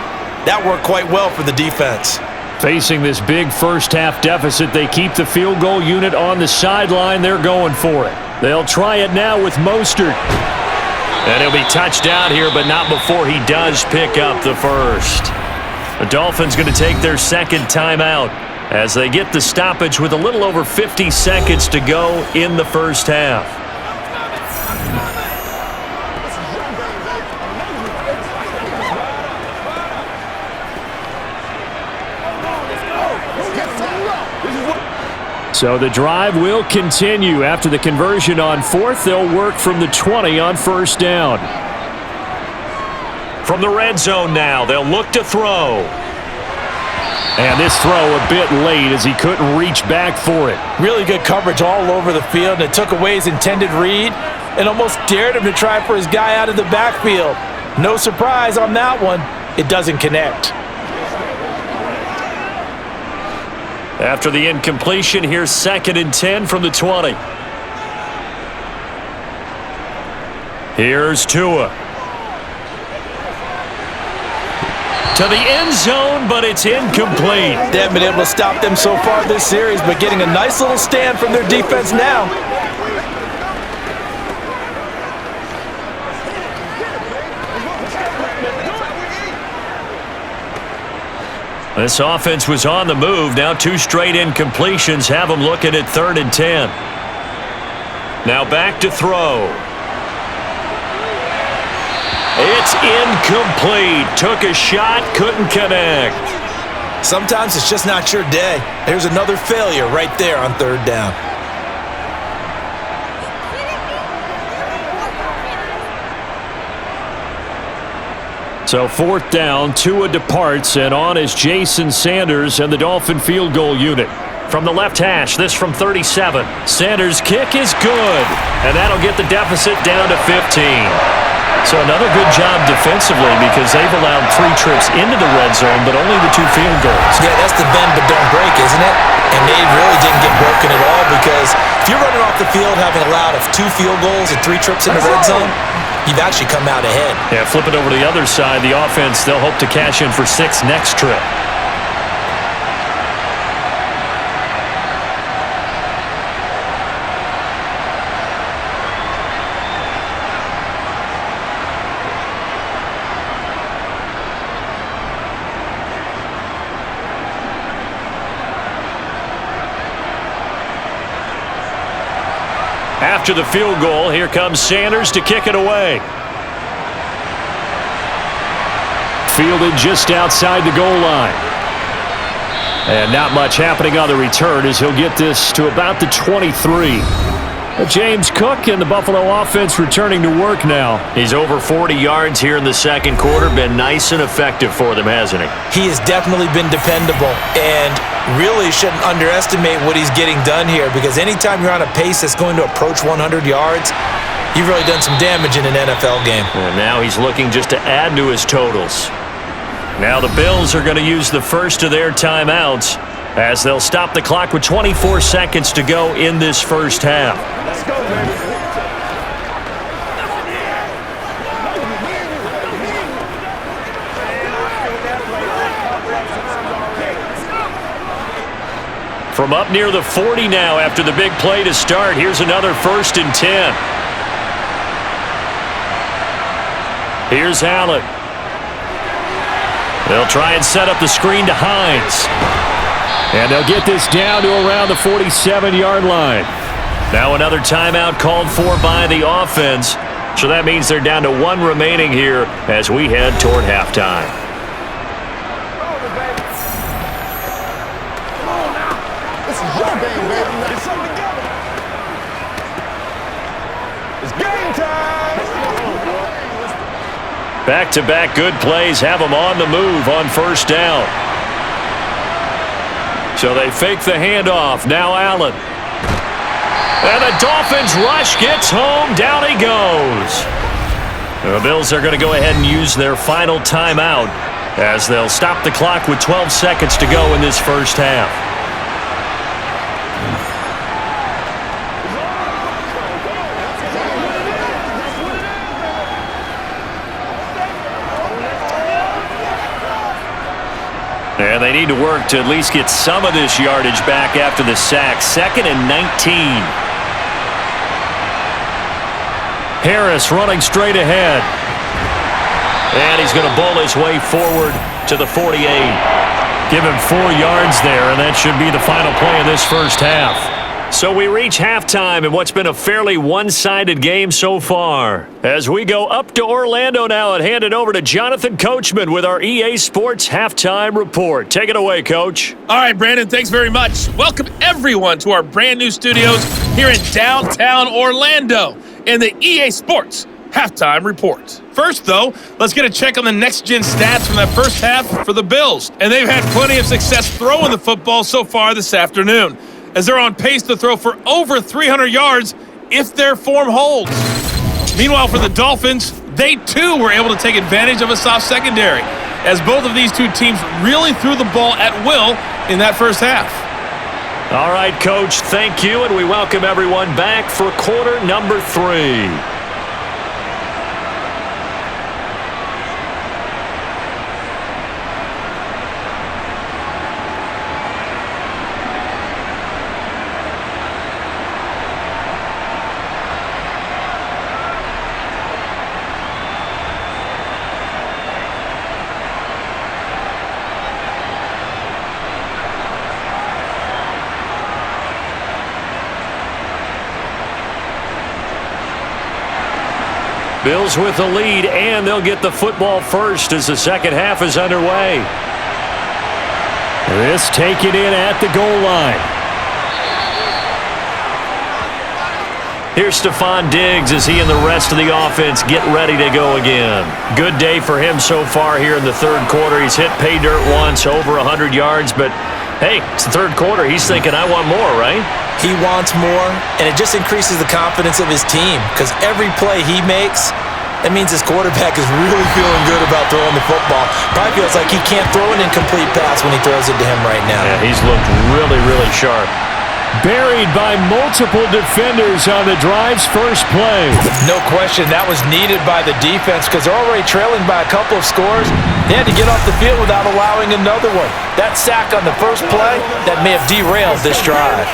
that worked quite well for the defense. Facing this big first-half deficit, they keep the field goal unit on the sideline. They're going for it. They'll try it now with Mostert. And he'll be touched down here, but not before he does pick up the first. The Dolphins going to take their 2nd timeout as they get the stoppage with a little over 50 seconds to go in the first half. So the drive will continue. After the conversion on 4th, they'll work from the 20 on 1st down. From the red zone now, they'll look to throw. And this throw a bit late as he couldn't reach back for it. Really good coverage all over the field, and it took away his intended read and almost dared him to try for his guy out of the backfield. No surprise on that one. It doesn't connect. After the incompletion, here's 2nd and 10 from the 20. Here's Tua. To the end zone, but it's incomplete. They haven't been able to stop them so far this series, but getting a nice little stand from their defense now. This offense was on the move. Now 2 straight incompletions have them looking at 3rd and 10. Now back to throw. It's incomplete. Took a shot, couldn't connect. Sometimes it's just not your day. There's another failure right there on 3rd down. So 4th down, Tua departs, and on is Jason Sanders and the Dolphin field goal unit. From the left hash, this from 37. Sanders' kick is good, and that'll get the deficit down to 15. So another good job defensively because they've allowed 3 trips into the red zone, but only the 2 field goals. Yeah, that's the bend but don't break, isn't it? And they really didn't get broken at all because if you're running off the field having allowed 2 field goals and 3 trips in the red zone, you've actually come out ahead. Yeah, flip it over to the other side. The offense, they'll hope to cash in for 6 next trip. After the field goal, here comes Sanders to kick it away. Fielded just outside the goal line. And not much happening on the return as he'll get this to about the 23. James Cook and the Buffalo offense returning to work now. He's over 40 yards here in the 2nd quarter. Been nice and effective for them, hasn't he? He has definitely been dependable and really shouldn't underestimate what he's getting done here because anytime you're on a pace that's going to approach 100 yards, you've really done some damage in an NFL game. And now he's looking just to add to his totals. Now the Bills are going to use the first of their timeouts as they'll stop the clock with 24 seconds to go in this first half. Let's go, baby. From up near the 40 now after the big play to start. Here's another 1st and 10. Here's Allen. They'll try and set up the screen to Hines. And they'll get this down to around the 47-yard line. Now another timeout called for by the offense. So that means they're down to 1 remaining here as we head toward halftime. This is your game, baby. Get something together. It's game time. Back-to-back good plays have them on the move on 1st down. So they fake the handoff. Now Allen. And the Dolphins rush gets home. Down he goes. The Bills are going to go ahead and use their final timeout as they'll stop the clock with 12 seconds to go in this first half. And they need to work to at least get some of this yardage back after the sack. 2nd and 19. Harris running straight ahead. And he's going to bowl his way forward to the 48. Give him 4 yards there, and that should be the final play of this first half. So we reach halftime in what's been a fairly one-sided game so far. As we go up to Orlando now and hand it over to Jonathan Coachman with our EA Sports Halftime Report. Take it away, Coach. All right, Brandon, thanks very much. Welcome, everyone, to our brand new studios here in downtown Orlando in the EA Sports Halftime Report. First, though, let's get a check on the next-gen stats from that first half for the Bills. And they've had plenty of success throwing the football so far this afternoon, as they're on pace to throw for over 300 yards if their form holds. Meanwhile, for the Dolphins, they too were able to take advantage of a soft secondary, as both of these two teams really threw the ball at will in that first half. All right, Coach, thank you, and we welcome everyone back for quarter number 3. Bills with the lead, and they'll get the football first as the second half is underway. This taken in at the goal line. Here's Stephon Diggs as he and the rest of the offense get ready to go again. Good day for him so far here in the third quarter. He's hit pay dirt once, over 100 yards, but hey, it's the third quarter. He's thinking, I want more, right? He wants more, and it just increases the confidence of his team because every play he makes, that means his quarterback is really feeling good about throwing the football. Probably feels like he can't throw an incomplete pass when he throws it to him right now. Yeah, he's looked really, really sharp. Buried by multiple defenders on the drive's first play. No question, that was needed by the defense because they're already trailing by a couple of scores. They had to get off the field without allowing another one. That sack on the first play, that may have derailed this drive.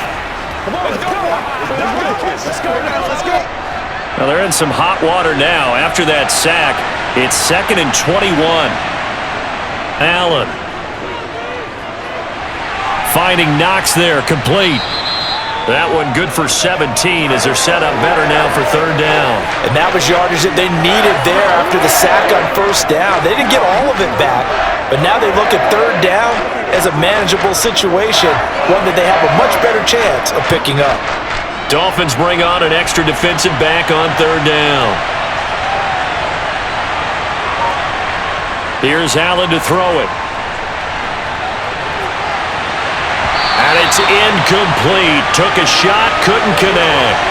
Now they're in some hot water now. After that sack, it's 2nd and 21. Allen. Finding Knox there, complete. That one good for 17 as they're set up better now for third down. And that was yardage that they needed there after the sack on first down. They didn't get all of it back, but now they look at third down as a manageable situation, one that they have a much better chance of picking up. Dolphins bring on an extra defensive back on third down. Here's Allen to throw it. And it's incomplete. Took a shot, couldn't connect.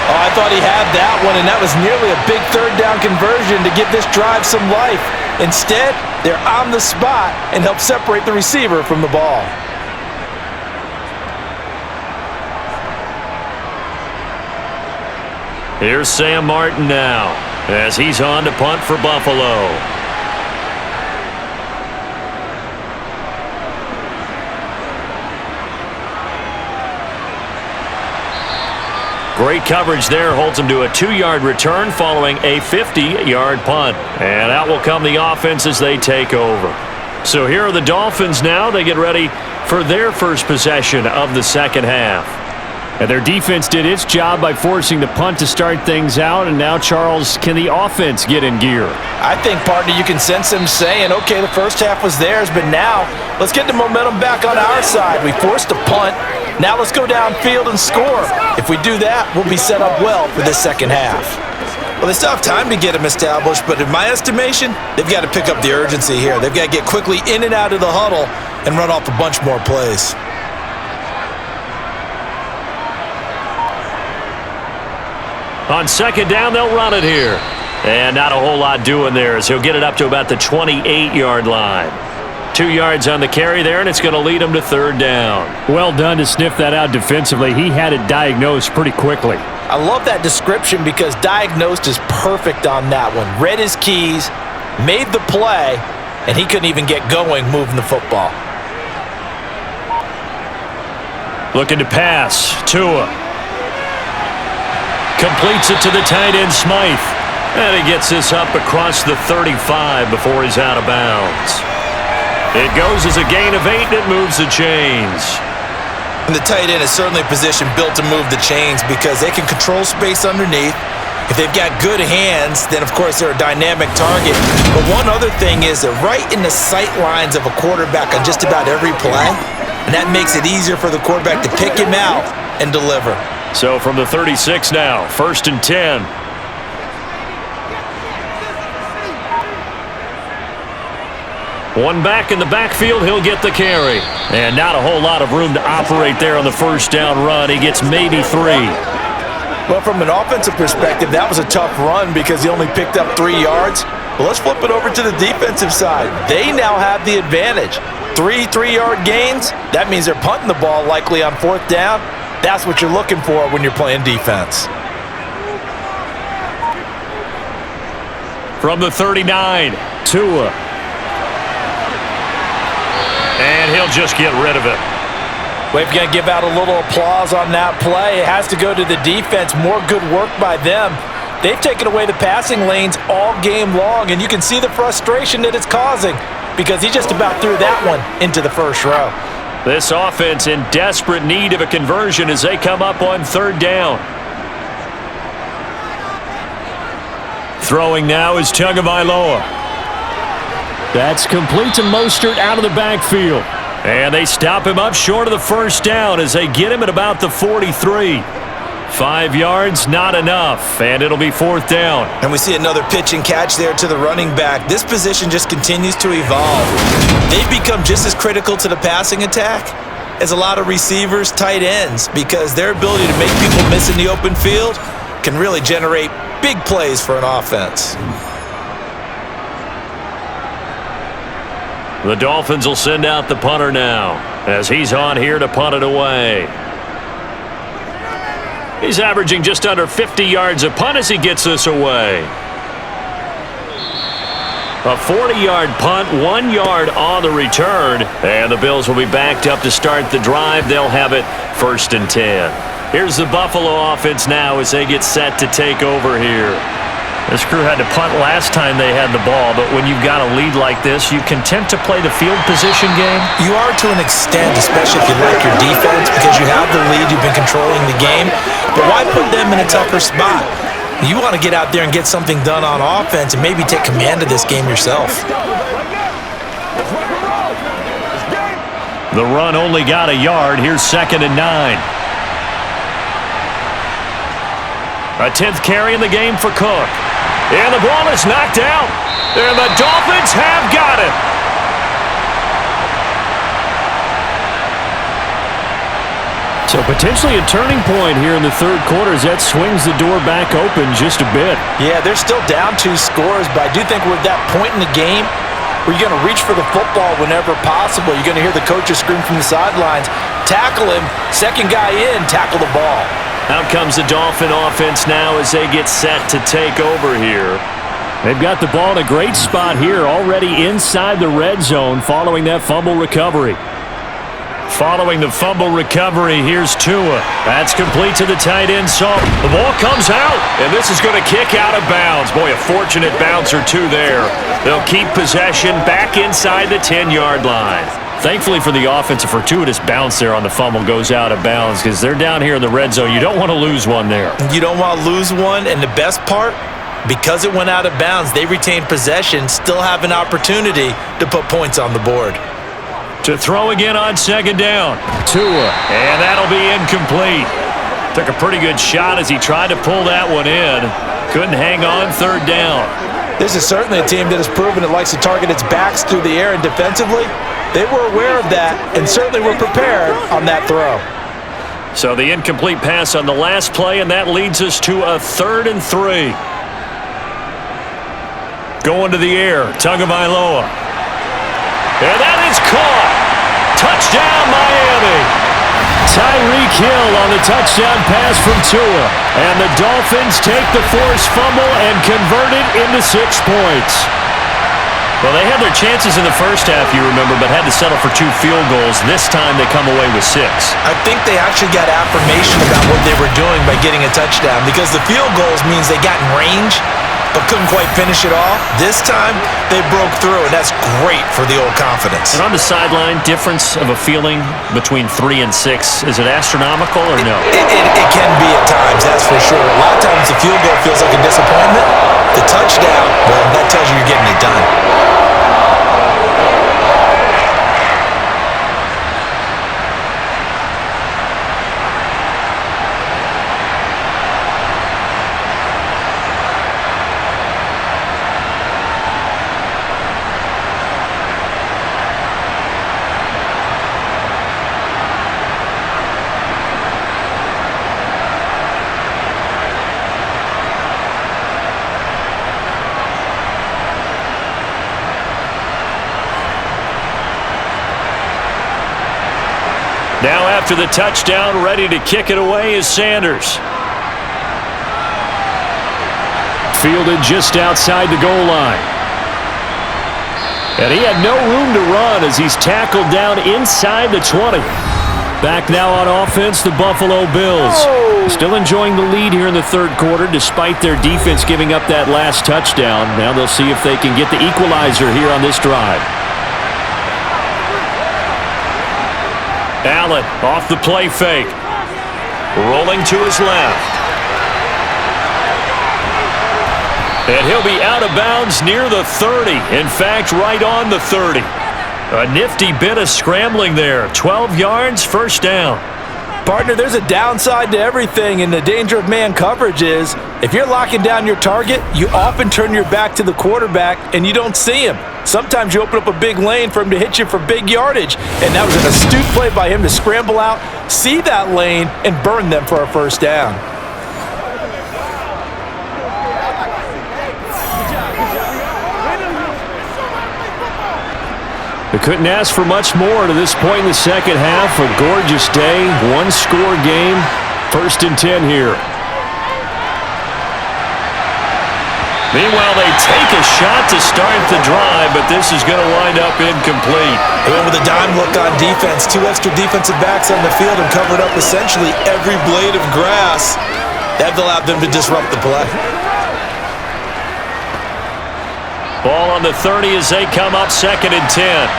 Oh, I thought he had that one, and that was nearly a big third down conversion to give this drive some life. Instead, they're on the spot and help separate the receiver from the ball. Here's Sam Martin now as he's on to punt for Buffalo. Great coverage there, holds him to a 2-yard return following a 50-yard punt. And out will come the offense as they take over. So here are the Dolphins now. They get ready for their first possession of the second half. And their defense did its job by forcing the punt to start things out. And now, Charles, can the offense get in gear? I think, partner, you can sense them saying, okay, the first half was theirs, but now let's get the momentum back on our side. We forced a punt. Now let's go downfield and score. If we do that, we'll be set up well for this second half. Well, they still have time to get them established, but in my estimation, they've got to pick up the urgency here. They've got to get quickly in and out of the huddle and run off a bunch more plays. On second down, they'll run it here. And not a whole lot doing there as he'll get it up to about the 28-yard line. 2 yards on the carry there, and it's going to lead him to third down. Well done to sniff that out defensively. He had it diagnosed pretty quickly. I love that description because diagnosed is perfect on that one. Read his keys, made the play, and he couldn't even get going moving the football. Looking to pass. Tua. Completes it to the tight end, Smythe. And he gets this up across the 35 before he's out of bounds. It goes as a gain of 8, and it moves the chains. And the tight end is certainly a position built to move the chains because they can control space underneath. If they've got good hands, then, of course, they're a dynamic target. But one other thing is they're right in the sight lines of a quarterback on just about every play, and that makes it easier for the quarterback to pick him out and deliver. So from the 36 now, 1st and 10. One back in the backfield, he'll get the carry. And not a whole lot of room to operate there on the first down run. He gets maybe 3. Well, from an offensive perspective, that was a tough run because he only picked up 3 yards. But let's flip it over to the defensive side. They now have the advantage. 3 3-yard gains, that means they're punting the ball likely on 4th down. That's what you're looking for when you're playing defense. From the 39, Tua. And he'll just get rid of it. Well, if you're going to give out a little applause on that play, it has to go to the defense. More good work by them. They've taken away the passing lanes all game long, and you can see the frustration that it's causing because he just about threw that one into the first row. This offense in desperate need of a conversion as they come up on 3rd down. Throwing now is Tagovailoa. That's complete to Mostert out of the backfield. And they stop him up short of the first down as they get him at about the 43. 5 yards, not enough, and it'll be 4th down. And we see another pitch and catch there to the running back. This position just continues to evolve. They've become just as critical to the passing attack as a lot of receivers, tight ends, because their ability to make people miss in the open field can really generate big plays for an offense. The Dolphins will send out the punter now as he's on here to punt it away. He's averaging just under 50 yards a punt as he gets this away. A 40-yard punt, 1 yard on the return. And the Bills will be backed up to start the drive. They'll have it 1st and 10. Here's the Buffalo offense now as they get set to take over here. This crew had to punt last time they had the ball, but when you've got a lead like this, you content to play the field position game? You are to an extent, especially if you like your defense, because you have the lead, you've been controlling the game. But why put them in a tougher spot? You want to get out there and get something done on offense and maybe take command of this game yourself. The run only got a yard. Here's 2nd and 9. A 10th carry in the game for Cook. And the ball is knocked out. And the Dolphins have got it. So potentially a turning point here in the 3rd quarter as that swings the door back open just a bit. Yeah, they're still down 2 scores, but I do think we're at that point in the game where you're going to reach for the football whenever possible. You're going to hear the coaches scream from the sidelines, tackle him, 2nd guy in, tackle the ball. Out comes the Dolphin offense now as they get set to take over here. They've got the ball in a great spot here, already inside the red zone following that fumble recovery. Following the fumble recovery, here's Tua. That's complete to the tight end, Saul. The ball comes out, and this is going to kick out of bounds. Boy, a fortunate bounce or two there. They'll keep possession back inside the 10-yard line. Thankfully for the offense, a fortuitous bounce there on the fumble goes out of bounds because they're down here in the red zone. You don't want to lose one there. You don't want to lose one, and the best part, because it went out of bounds, they retained possession, still have an opportunity to put points on the board. To throw again on second down. Tua, and that'll be incomplete. Took a pretty good shot as he tried to pull that one in. Couldn't hang on third down. This is certainly a team that has proven it likes to target its backs through the air, and defensively, they were aware of that and certainly were prepared on that throw. So the incomplete pass on the last play, and that leads us to a 3rd and 3. Going to the air, Tagovailoa. And that is caught. Touchdown, Miami. Tyreek Hill on the touchdown pass from Tua. And the Dolphins take the forced fumble and convert it into 6 points. Well, they had their chances in the first half, you remember, but had to settle for 2 field goals. This time they come away with 6. I think they actually got affirmation about what they were doing by getting a touchdown, because the field goals means they got in range but couldn't quite finish it off. This time, they broke through, and that's great for the old confidence. And on the sideline, difference of a feeling between 3 and 6, is it astronomical or no? It can be at times, that's for sure. A lot of times the field goal feels like a disappointment. The touchdown, well, that tells you you're getting it done. Now after the touchdown, ready to kick it away is Sanders. Fielded just outside the goal line. And he had no room to run as he's tackled down inside the 20. Back now on offense, the Buffalo Bills. Still enjoying the lead here in the third quarter despite their defense giving up that last touchdown. Now they'll see if they can get the equalizer here on this drive. Allen off the play fake. Rolling to his left. And he'll be out of bounds near the 30. In fact, right on the 30. A nifty bit of scrambling there. 12 yards, first down. Partner, there's a downside to everything, and the danger of man coverage is if you're locking down your target, you often turn your back to the quarterback and you don't see him. Sometimes you open up a big lane for him to hit you for big yardage, and that was an astute play by him to scramble out, see that lane, and burn them for a first down. They couldn't ask for much more to this point in the second half. A gorgeous day, one-score game, 1st and 10 here. Meanwhile, they take a shot to start the drive, but this is going to wind up incomplete. They went with a dime look on defense. 2 extra defensive backs on the field and covered up essentially every blade of grass. That allowed them to disrupt the play. Ball on the 30 as they come up 2nd and 10.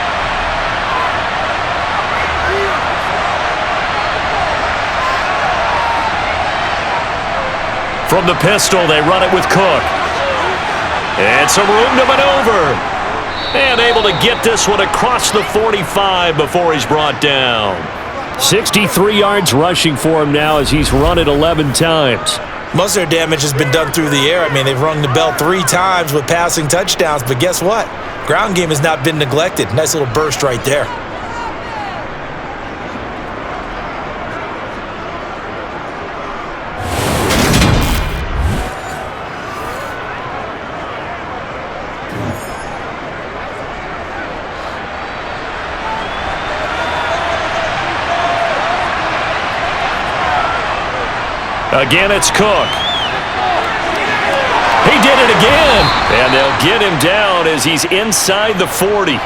From the pistol, they run it with Cook. And some room to maneuver. And able to get this one across the 45 before he's brought down. 63 yards rushing for him now as he's run it 11 times. Most of their damage has been done through the air. I mean, they've rung the bell 3 times with passing touchdowns, but guess what? Ground game has not been neglected. Nice little burst right there. Again, it's Cook. He did it again. And they'll get him down as he's inside the 40.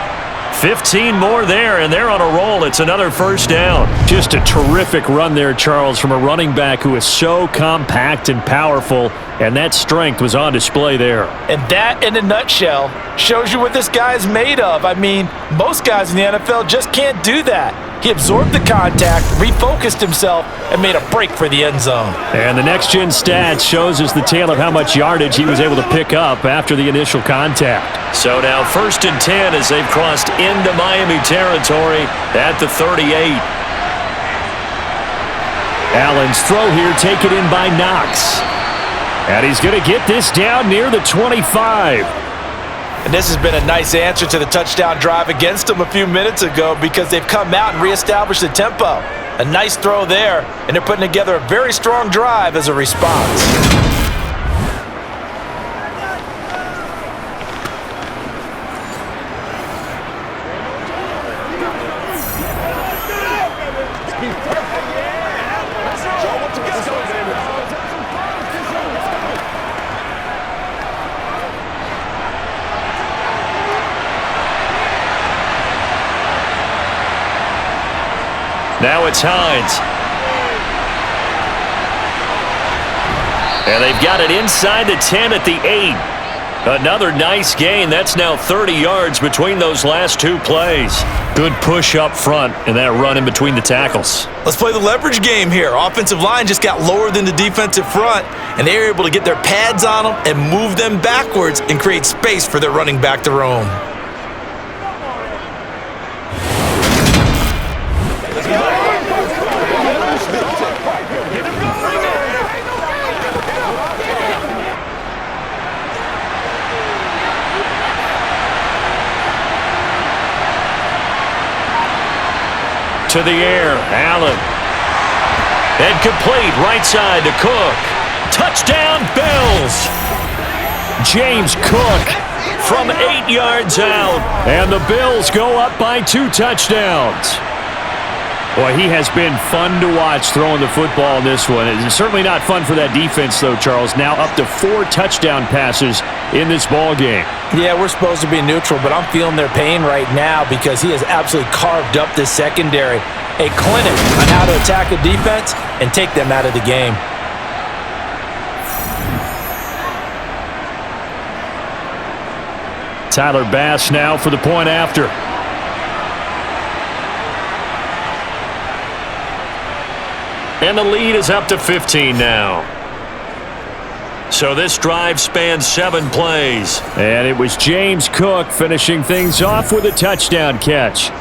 15 more there, and they're on a roll. It's another first down. Just a terrific run there, Charles, from a running back who is so compact and powerful, and that strength was on display there. And that, in a nutshell, shows you what this guy is made of. I mean, most guys in the NFL just can't do that. He absorbed the contact, refocused himself, and made a break for the end zone. And the next-gen stats shows us the tale of how much yardage he was able to pick up after the initial contact. So now 1st and 10 as they've crossed into Miami territory at the 38. Allen's throw here taken in by Knox. And he's going to get this down near the 25. And this has been a nice answer to the touchdown drive against them a few minutes ago because they've come out and reestablished the tempo. A nice throw there, and they're putting together a very strong drive as a response. Now it's Hines. And they've got it inside the 10 at the 8. Another nice gain. That's now 30 yards between those last two plays. Good push up front and that run in between the tackles. Let's play the leverage game here. Offensive line just got lower than the defensive front, and they were able to get their pads on them and move them backwards and create space for their running back to roam. To the air, Allen. And complete, right side to Cook. Touchdown, Bills! James Cook from 8 yards out. And the Bills go up by 2 touchdowns. Boy, he has been fun to watch throwing the football in this one. It's certainly not fun for that defense, though, Charles. Now up to 4 touchdown passes in this ball game. Yeah, we're supposed to be neutral, but I'm feeling their pain right now because he has absolutely carved up this secondary. A clinic on how to attack a defense and take them out of the game. Tyler Bass now for the point after. And the lead is up to 15 now. So this drive spans 7 plays. And it was James Cook finishing things off with a touchdown catch.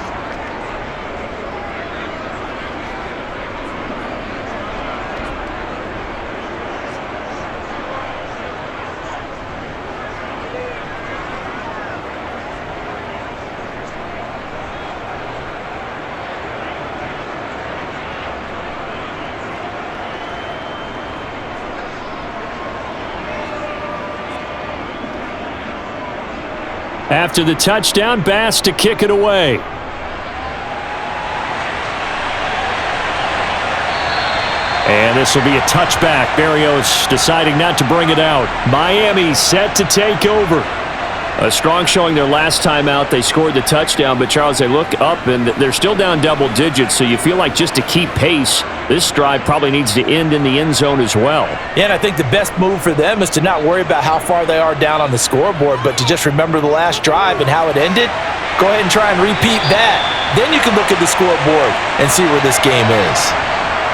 After the touchdown, Bass to kick it away. And this will be a touchback. Berrios deciding not to bring it out. Miami set to take over. A strong showing their last time out. They scored the touchdown, but Charles, they look up and they're still down double digits, so you feel like just to keep pace, this drive probably needs to end in the end zone as well. Yeah, and I think the best move for them is to not worry about how far they are down on the scoreboard, but to just remember the last drive and how it ended. Go ahead and try and repeat that. Then you can look at the scoreboard and see where this game is.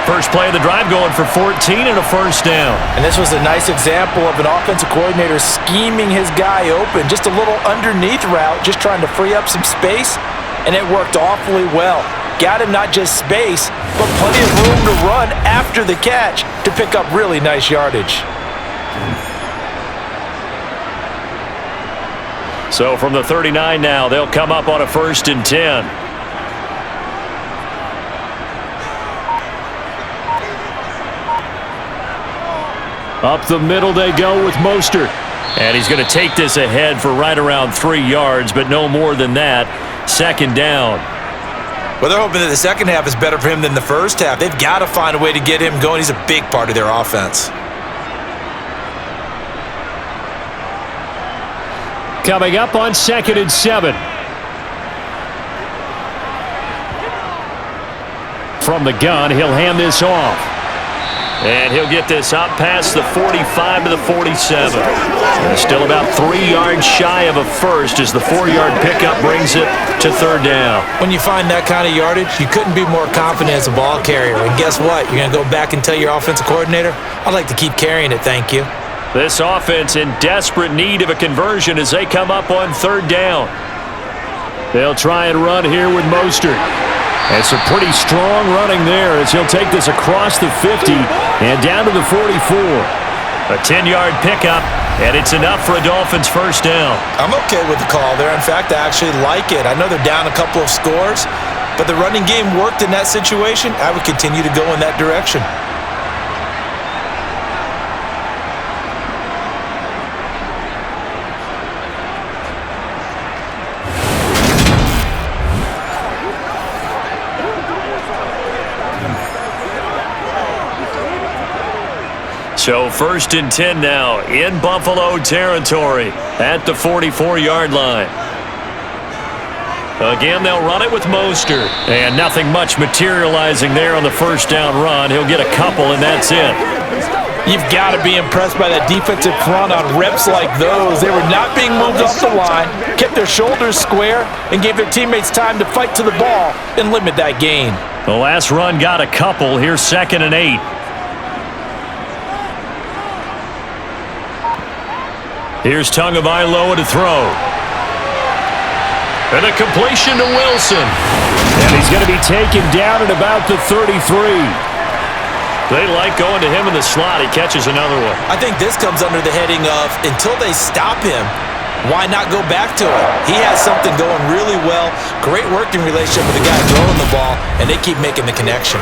First play of the drive going for 14 and a first down. And this was a nice example of an offensive coordinator scheming his guy open. Just a little underneath route, just trying to free up some space, and it worked awfully well. Got him not just space, but plenty of room to run after the catch to pick up really nice yardage. So from the 39 now, they'll come up on a 1st and 10. Up the middle they go with Mostert. And he's going to take this ahead for right around 3 yards, but no more than that. 2nd down. Well, they're hoping that the second half is better for him than the first half. They've got to find a way to get him going. He's a big part of their offense. Coming up on 2nd and 7. from the gun. He'll hand this off. And he'll get this up past the 45 to the 47. Still about 3 yards shy of a first as the 4-yard pickup brings it to third down. When you find that kind of yardage, you couldn't be more confident as a ball carrier. And guess what? You're going to go back and tell your offensive coordinator, I'd like to keep carrying it, thank you. This offense in desperate need of a conversion as they come up on third down. They'll try and run here with Mostert. And some pretty strong running there as he'll take this across the 50 and down to the 44. A 10-yard pickup, and it's enough for a Dolphins first down. I'm okay with the call there. In fact, I actually like it. I know they're down a couple of scores, but the running game worked in that situation. I would continue to go in that direction. So 1st and 10 now in Buffalo territory at the 44-yard line. Again, they'll run it with Mostert. And nothing much materializing there on the first down run. He'll get a couple, and that's it. You've got to be impressed by that defensive front on reps like those. They were not being moved off the line, kept their shoulders square, and gave their teammates time to fight to the ball and limit that gain. The last run got a couple. Here's 2nd and 8. Here's Tagovailoa to throw. And a completion to Wilson. And he's going to be taken down at about the 33. They like going to him in the slot. He catches another one. I think this comes under the heading of, until they stop him, why not go back to him? He has something going really well. Great working relationship with the guy throwing the ball, and they keep making the connection.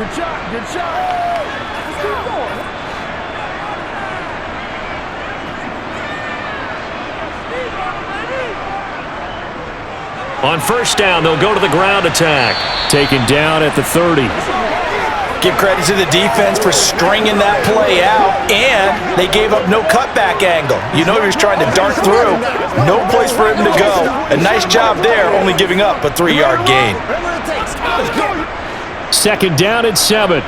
Good shot, good shot. Let's keep going. On first down, they'll go to the ground attack. Taken down at the 30. Give credit to the defense for stringing that play out, and they gave up no cutback angle. You know he was trying to dart through. No place for him to go. A nice job there, only giving up a 3-yard gain. 2nd down at 7.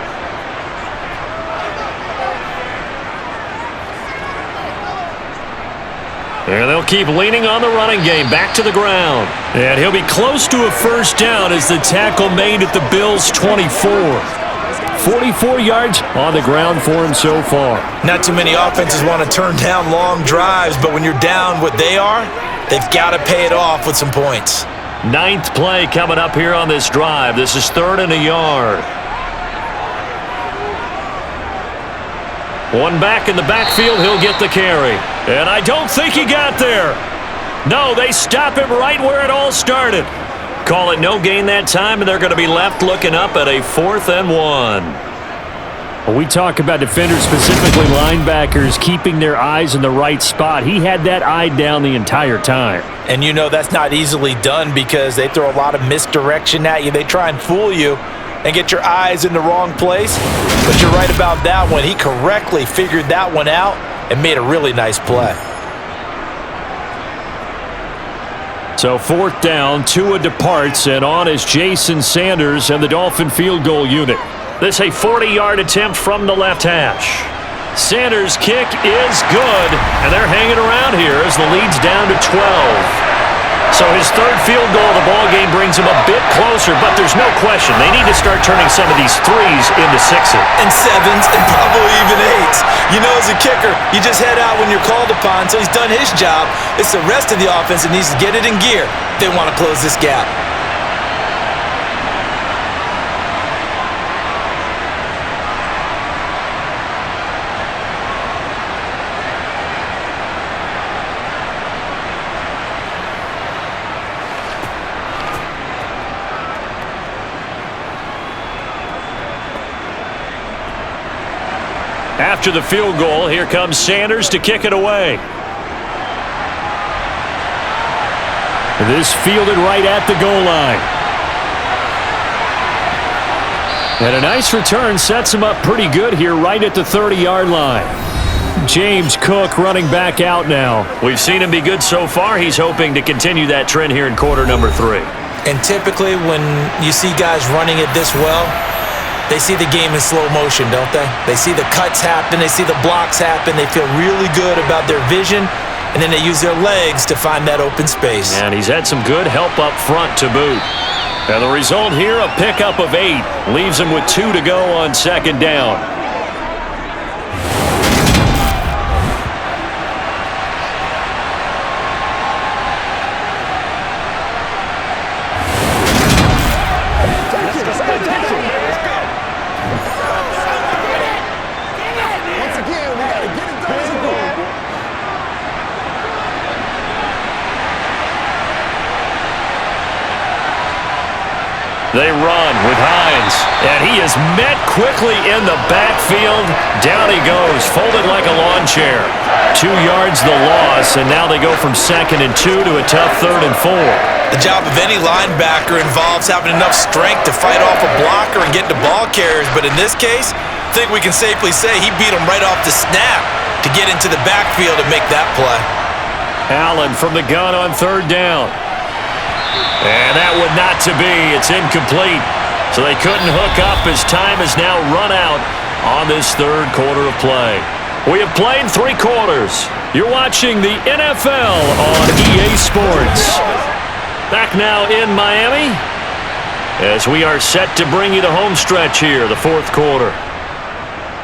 And they'll keep leaning on the running game, back to the ground. And he'll be close to a first down as the tackle made at the Bills' 24. 44 yards on the ground for him so far. Not too many offenses want to turn down long drives, but when you're down what they are, they've got to pay it off with some points. 9th play coming up here on this drive. This is 3rd and a yard. One back in the backfield, he'll get the carry. And I don't think he got there. No, they stop him right where it all started. Call it no gain that time, and they're going to be left looking up at a 4th and 1. When we talk about defenders, specifically linebackers, keeping their eyes in the right spot. He had that eye down the entire time. And you know that's not easily done because they throw a lot of misdirection at you. They try and fool you and get your eyes in the wrong place. But you're right about that one. He correctly figured that one out and made a really nice play. So 4th down, Tua departs, and on is Jason Sanders and the Dolphin field goal unit. This a 40-yard attempt from the left hash. Sanders' kick is good, and they're hanging around here as the lead's down to 12. So his 3rd field goal of the ball game brings him a bit closer, but there's no question they need to start turning some of these 3s into 6s. And 7s and probably even 8s. You know, as a kicker, you just head out when you're called upon, so he's done his job. It's the rest of the offense that needs to get it in gear. They want to close this gap. After the field goal, here comes Sanders to kick it away. This fielded right at the goal line. And a nice return sets him up pretty good here right at the 30-yard line. James Cook running back out now. We've seen him be good so far. He's hoping to continue that trend here in quarter number 3. And typically when you see guys running it this well, they see the game in slow motion, don't they? They see the cuts happen. They see the blocks happen. They feel really good about their vision, and then they use their legs to find that open space. And he's had some good help up front to boot. And the result here, a pickup of 8. Leaves him with 2 to go on second down. They run with Hines, and he is met quickly in the backfield. Down he goes, folded like a lawn chair. 2 yards the loss, and now they go from 2nd and 2 to a tough 3rd and 4. The job of any linebacker involves having enough strength to fight off a blocker and get to ball carriers, but in this case, I think we can safely say he beat him right off the snap to get into the backfield and make that play. Allen from the gun on 3rd down. And that would not to be. It's incomplete. So they couldn't hook up as time has now run out on this 3rd quarter of play. We have played 3 quarters. You're watching the NFL on EA Sports. Back now in Miami as we are set to bring you the home stretch here, the 4th quarter.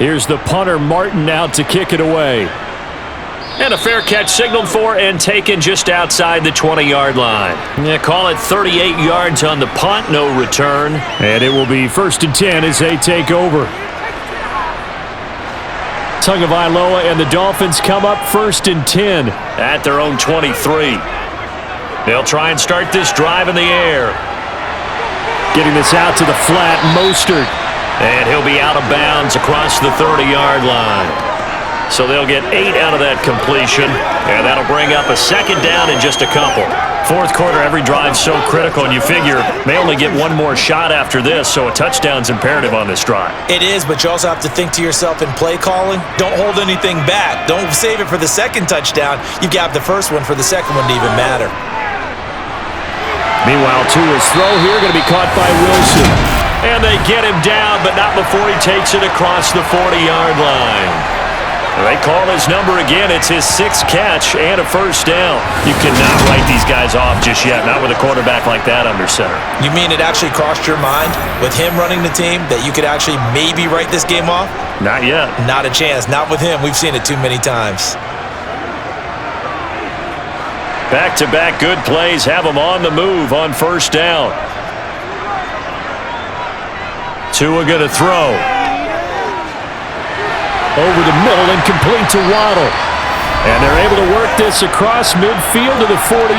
Here's the punter, Martin, out to kick it away. And a fair catch signaled for and taken just outside the 20-yard line. Yeah, call it 38 yards on the punt, no return. And it will be 1st and 10 as they take over. Tagovailoa and the Dolphins come up 1st and 10. At their own 23. They'll try and start this drive in the air. Getting this out to the flat, Mostert. And he'll be out of bounds across the 30-yard line. So they'll get 8 out of that completion, and that'll bring up a 2nd down in just a couple. 4th quarter, every drive's so critical, and you figure they only get 1 more shot after this, so a touchdown's imperative on this drive. It is, but you also have to think to yourself in play calling, don't hold anything back. Don't save it for the 2nd touchdown. You've got the 1st one for the 2nd one to even matter. Meanwhile, Tua's throw here going to be caught by Wilson. And they get him down, but not before he takes it across the 40-yard line. They call his number again. It's his 6th catch and a 1st down. You cannot write these guys off just yet, not with a quarterback like that under center. You mean it actually crossed your mind with him running the team that you could actually maybe write this game off? Not yet. Not a chance. Not with him. We've seen it too many times. Back-to-back good plays have him on the move on 1st down. Tua going to throw. Over the middle and complete to Waddle. And they're able to work this across midfield to the 48.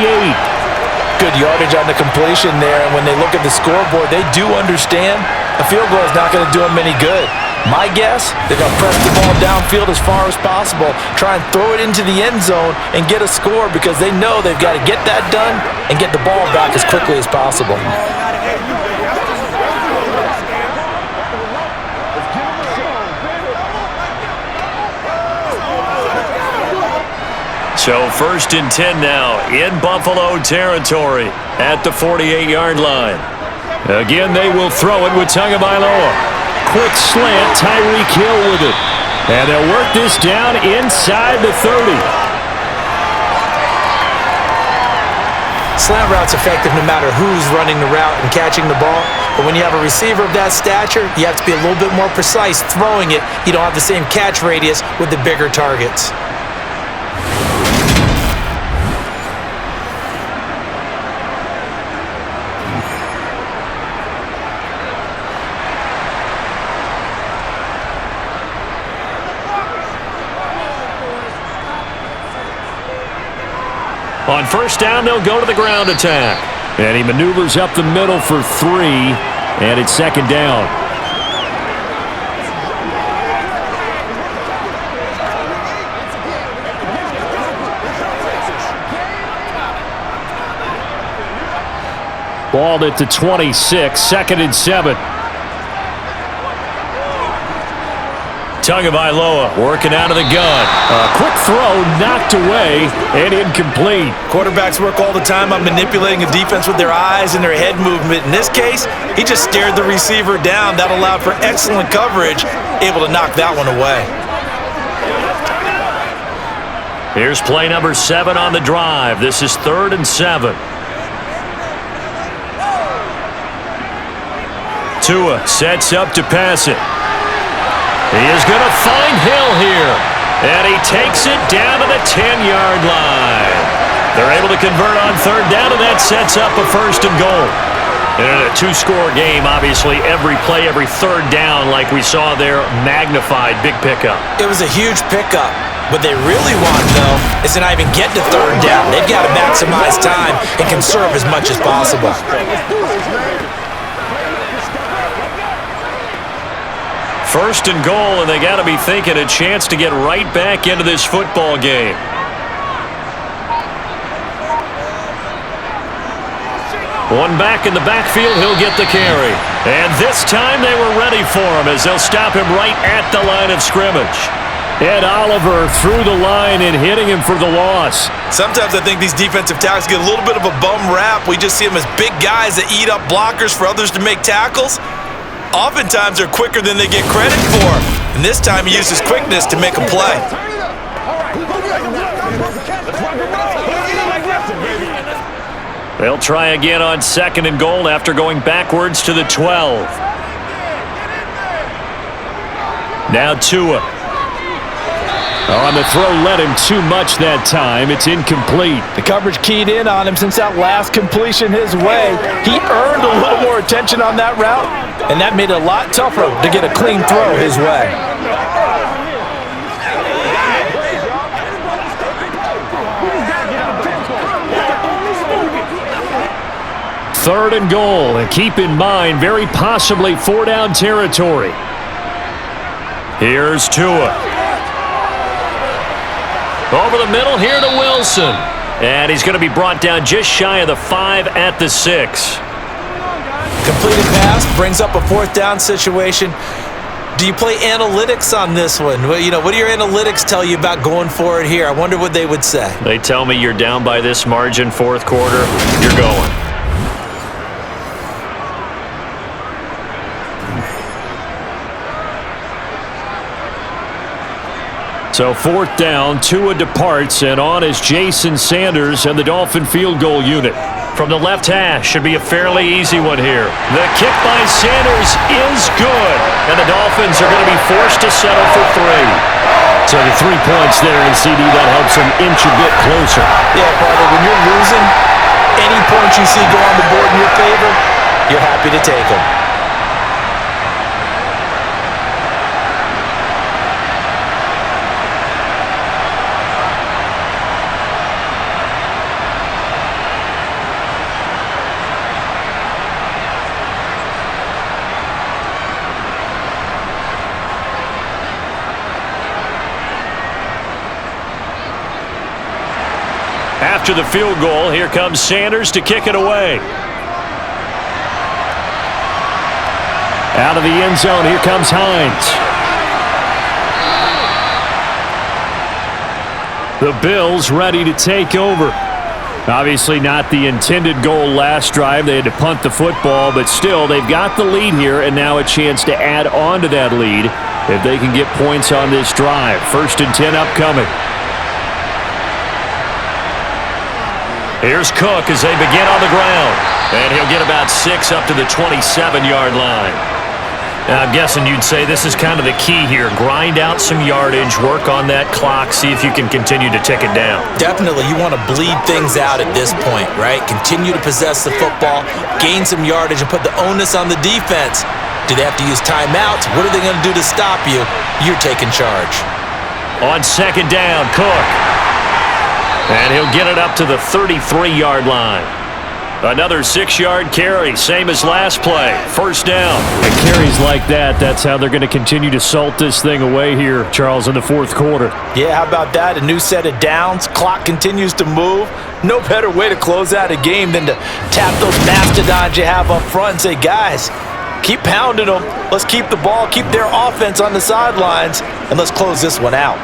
Good yardage on the completion there, and when they look at the scoreboard, they do understand a field goal is not going to do them any good. My guess, they're going to press the ball downfield as far as possible, try and throw it into the end zone and get a score because they know they've got to get that done and get the ball back as quickly as possible. So 1st and 10 now in Buffalo territory at the 48-yard line. Again, they will throw it with Tagovailoa. Quick slant, Tyreek Hill with it. And they'll work this down inside the 30. Slant route's effective no matter who's running the route and catching the ball. But when you have a receiver of that stature, you have to be a little bit more precise throwing it. You don't have the same catch radius with the bigger targets. On 1st down, they'll go to the ground attack. And he maneuvers up the middle for 3, and it's 2nd down. Balled at the 26, 2nd and 7. Tagovailoa working out of the gun. A quick throw knocked away and incomplete. Quarterbacks work all the time on manipulating a defense with their eyes and their head movement. In this case, he just stared the receiver down. That allowed for excellent coverage, able to knock that one away. Here's play number 7 on the drive. This is 3rd and 7. Tua sets up to pass it. He is going to find Hill here. And he takes it down to the 10-yard line. They're able to convert on 3rd down, and that sets up a 1st and goal. And in a 2-score game, obviously, every play, every 3rd down, like we saw there, magnified. Big pickup. It was a huge pickup. What they really want, though, is to not even get to 3rd down. They've got to maximize time and conserve as much as possible. 1st and goal, and they got to be thinking a chance to get right back into this football game. One back in the backfield, he'll get the carry. And this time they were ready for him as they'll stop him right at the line of scrimmage. Ed Oliver through the line and hitting him for the loss. Sometimes I think these defensive tackles get a little bit of a bum rap. We just see them as big guys that eat up blockers for others to make tackles. Oftentimes they're quicker than they get credit for. And this time he used his quickness to make a play. They'll try again on 2nd and goal after going backwards to the 12. Now Tua. On the throw, led him too much that time. It's incomplete. The coverage keyed in on him since that last completion his way. He earned a little more attention on that route, and that made it a lot tougher to get a clean throw his way. Third and goal, and keep in mind, very possibly 4-down territory. Here's Tua. Over the middle here to Wilson. And he's going to be brought down just shy of the 5 at the 6. Completed pass brings up a 4th down situation. Do you play analytics on this one? Well, what do your analytics tell you about going for it here? I wonder what they would say. They tell me you're down by this margin, 4th quarter, you're going. So 4th down, Tua departs, and on is Jason Sanders and the Dolphin field goal unit. From the left hash, should be a fairly easy one here. The kick by Sanders is good, and the Dolphins are going to be forced to settle for 3. So the 3 points there in CD, that helps them inch a bit closer. Yeah, brother, when you're losing, any points you see go on the board in your favor, you're happy to take them. After the field goal, here comes Sanders to kick it away. Out of the end zone, here comes Hines. The Bills ready to take over. Obviously not the intended goal last drive. They had to punt the football, but still, they've got the lead here, and now a chance to add on to that lead if they can get points on this drive. 1st and 10 upcoming. Here's Cook as they begin on the ground. And he'll get about 6 up to the 27-yard line. Now, I'm guessing you'd say this is kind of the key here. Grind out some yardage, work on that clock, see if you can continue to tick it down. Definitely, you want to bleed things out at this point, right? Continue to possess the football, gain some yardage, and put the onus on the defense. Do they have to use timeouts? What are they going to do to stop you? You're taking charge. On 2nd down, Cook. And he'll get it up to the 33-yard line. Another 6-yard carry, same as last play. 1st down. And carries like that, that's how they're going to continue to salt this thing away here, Charles, in the 4th quarter. Yeah, how about that? A new set of downs. Clock continues to move. No better way to close out a game than to tap those mastodons you have up front and say, guys, Keep pounding them. Let's keep the ball, keep their offense on the sidelines, and let's close this one out.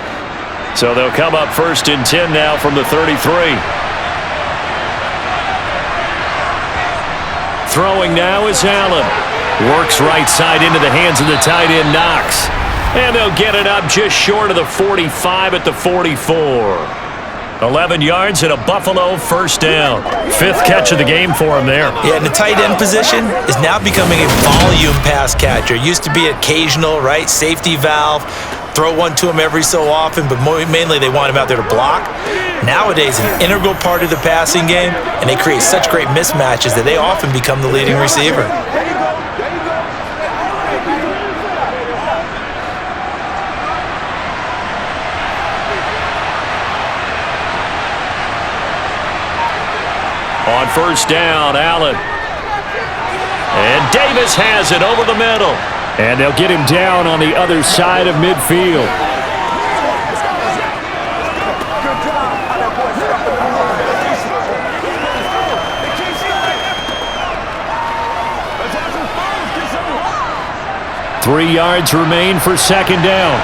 So they'll come up 1st and 10 now from the 33. Throwing now is Allen. Works right side into the hands of the tight end Knox. And they'll get it up just short of the 45 at the 44. 11 yards and a Buffalo first down. 5th catch of the game for him there. Yeah, and the tight end position is now becoming a volume pass catcher. Used to be occasional, right? Safety valve. Throw one to him every so often, but mainly they want him out there to block. Nowadays, an integral part of the passing game, and they create such great mismatches that they often become the leading receiver. On first down, Allen. And Davis has it over the middle. And they'll get him down on the other side of midfield. Three yards remain for second down.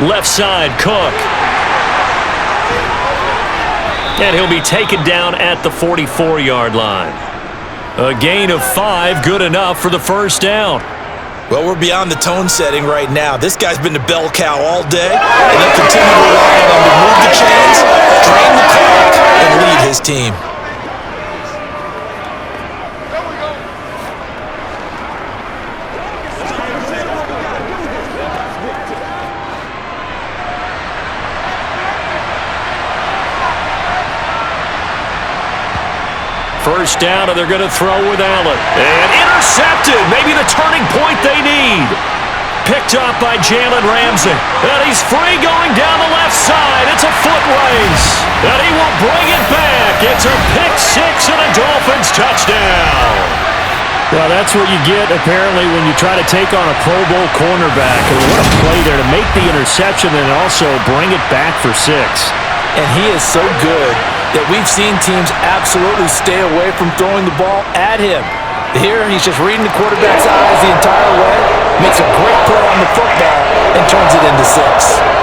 Left side, Cook. And he'll be taken down at the 44-yard line. A gain of 5, good enough for the first down. Well, we're beyond the tone setting right now. This guy's been the bell cow all day, and he'll continue to rely on them to move the chains, drain the clock, and lead his team. First down, and they're going to throw with Allen. And intercepted. Maybe the turning point they need. Picked up by Jalen Ramsey. And he's free going down the left side. It's a foot race. And he will bring it back. It's a pick six and a Dolphins touchdown. Well, that's what you get, apparently, when you try to take on a Pro Bowl cornerback. And what a play there to make the interception and also bring it back for 6. And he is so good that we've seen teams absolutely stay away from throwing the ball at him. Here, he's just reading the quarterback's eyes the entire way, makes a great play on the football, and turns it into 6.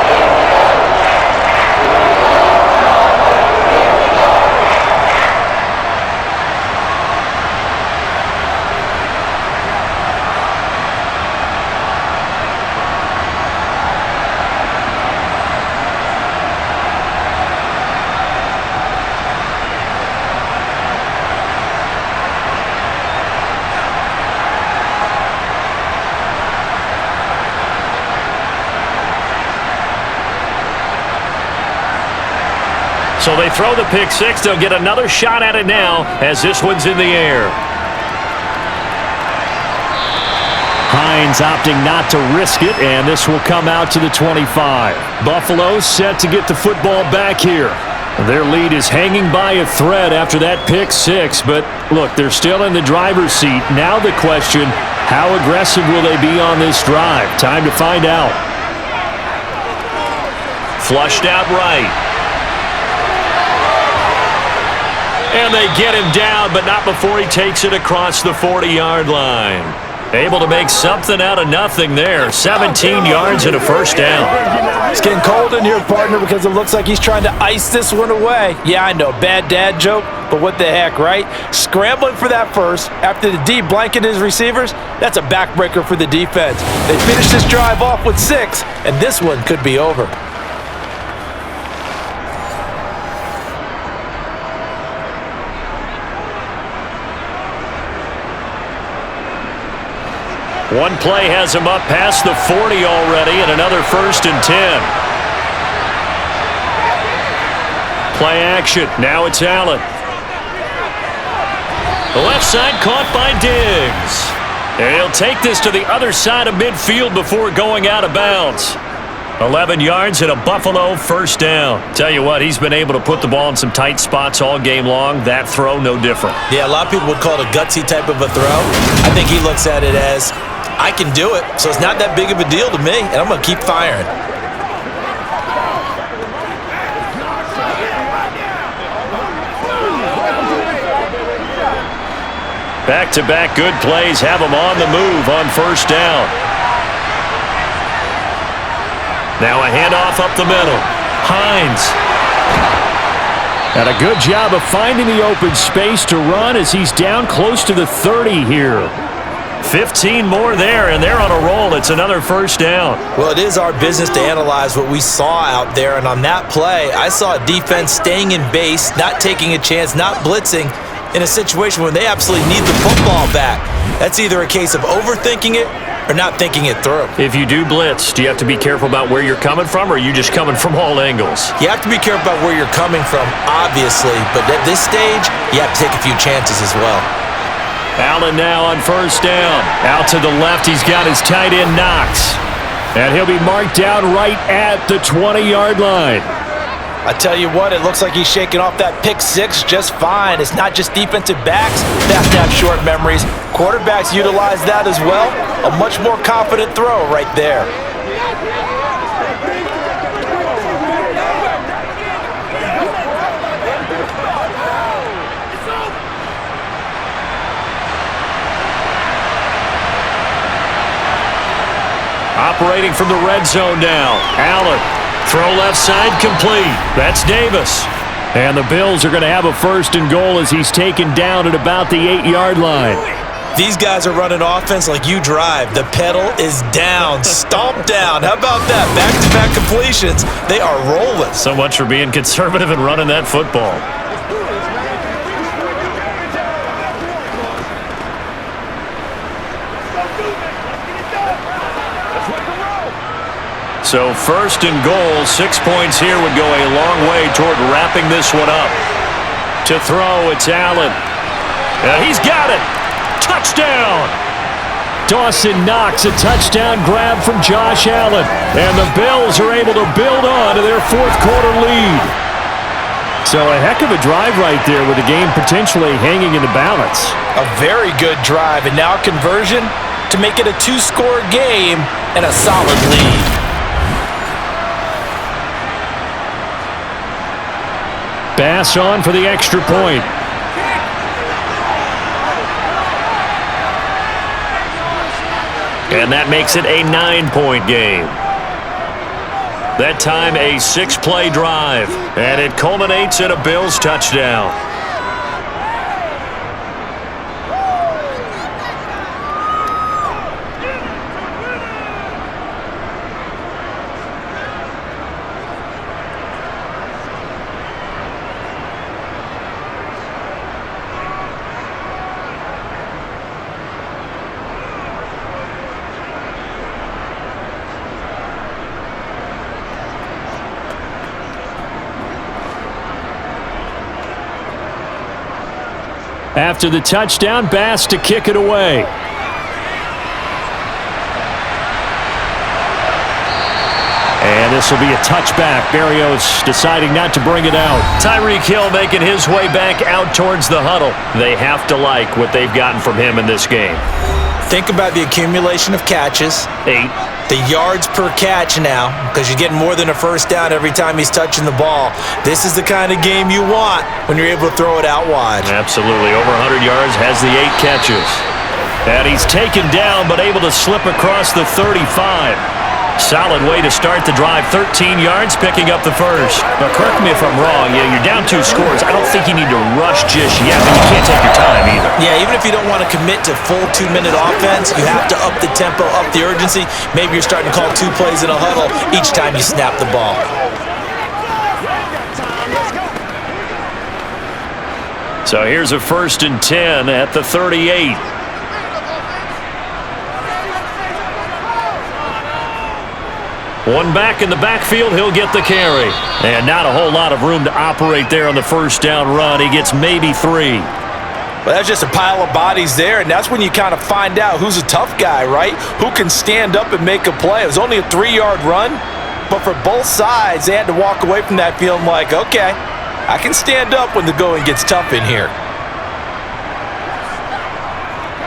So they throw the pick six. They'll get another shot at it now as this one's in the air. Hines opting not to risk it, and this will come out to the 25. Buffalo set to get the football back here. Their lead is hanging by a thread after that pick six, but look, they're still in the driver's seat. Now the question, how aggressive will they be on this drive? Time to find out. Flushed out right. And they get him down, but not before he takes it across the 40-yard line. Able to make something out of nothing there. 17 yards and a first down. It's getting cold in here, partner, because it looks like he's trying to ice this one away. Yeah, I know, bad dad joke, but what the heck, right? Scrambling for that first after the D blanketed his receivers, that's a backbreaker for the defense. They finished this drive off with 6, and this one could be over. One play has him up past the 40 already, and another 1st and 10. Play action. Now it's Allen. The left side caught by Diggs. And he'll take this to the other side of midfield before going out of bounds. 11 yards and a Buffalo first down. Tell you what, he's been able to put the ball in some tight spots all game long. That throw, no different. Yeah, a lot of people would call it a gutsy type of a throw. I think he looks at it as, I can do it, so it's not that big of a deal to me, and I'm going to keep firing. Back-to-back good plays have them on the move on first down. Now a handoff up the middle. Hines. And a good job of finding the open space to run as he's down close to the 30 here. 15 more there, and they're on a roll. It's another first down. Well, it is our business to analyze what we saw out there, and on that play, I saw a defense staying in base, not taking a chance, not blitzing in a situation where they absolutely need the football back. That's either a case of overthinking it or not thinking it through. If you do blitz, do you have to be careful about where you're coming from, or are you just coming from all angles? You have to be careful about where you're coming from, obviously, but at this stage, you have to take a few chances as well. Allen now on first down. Out to the left, he's got his tight end Knox. And he'll be marked down right at the 20-yard line. I tell you what, it looks like he's shaking off that pick six just fine. It's not just defensive backs that have to have short memories. Quarterbacks utilize that as well. A much more confident throw right there. Operating from the red zone now. Allen. Throw left side complete. That's Davis. And the Bills are going to have a first and goal as he's taken down at about the 8-yard line. These guys are running offense like you drive. The pedal is down, stomped down. How about that? Back-to-back completions. They are rolling. So much for being conservative and running that football. So first and goal, 6 points here would go a long way toward wrapping this one up. To throw, it's Allen. He's got it. Touchdown. Dawson Knox, a touchdown grab from Josh Allen. And the Bills are able to build on to their fourth quarter lead. So a heck of a drive right there with the game potentially hanging in the balance. A very good drive, and now conversion to make it a two-score game and a solid lead. Bass on for the extra point. And that makes it a 9-point game. That time a 6-play drive. And it culminates in a Bills touchdown. After the touchdown, Bass to kick it away. And this will be a touchback. Berrios deciding not to bring it out. Tyreek Hill making his way back out towards the huddle. They have to like what they've gotten from him in this game. Think about the accumulation of catches. 8. The yards per catch now, because you're getting more than a first down every time he's touching the ball. This is the kind of game you want when you're able to throw it out wide. Absolutely. Over 100 yards, has the 8 catches. And he's taken down, but able to slip across the 35. Solid way to start the drive. 13 yards, picking up the first. Now, correct me if I'm wrong. Yeah, you're down 2 scores. I don't think you need to rush just yet, but you can't take your time either. Yeah, even if you don't want to commit to full 2-minute offense, you have to up the tempo, up the urgency. Maybe you're starting to call 2 plays in a huddle each time you snap the ball. So here's a 1st and 10 at the 38. One back in the backfield, he'll get the carry. And not a whole lot of room to operate there on the first down run. He gets maybe 3. Well, that's just a pile of bodies there, and that's when you kind of find out who's a tough guy, right? Who can stand up and make a play. It was only a 3-yard run, but for both sides, they had to walk away from that feeling like, okay, I can stand up when the going gets tough in here.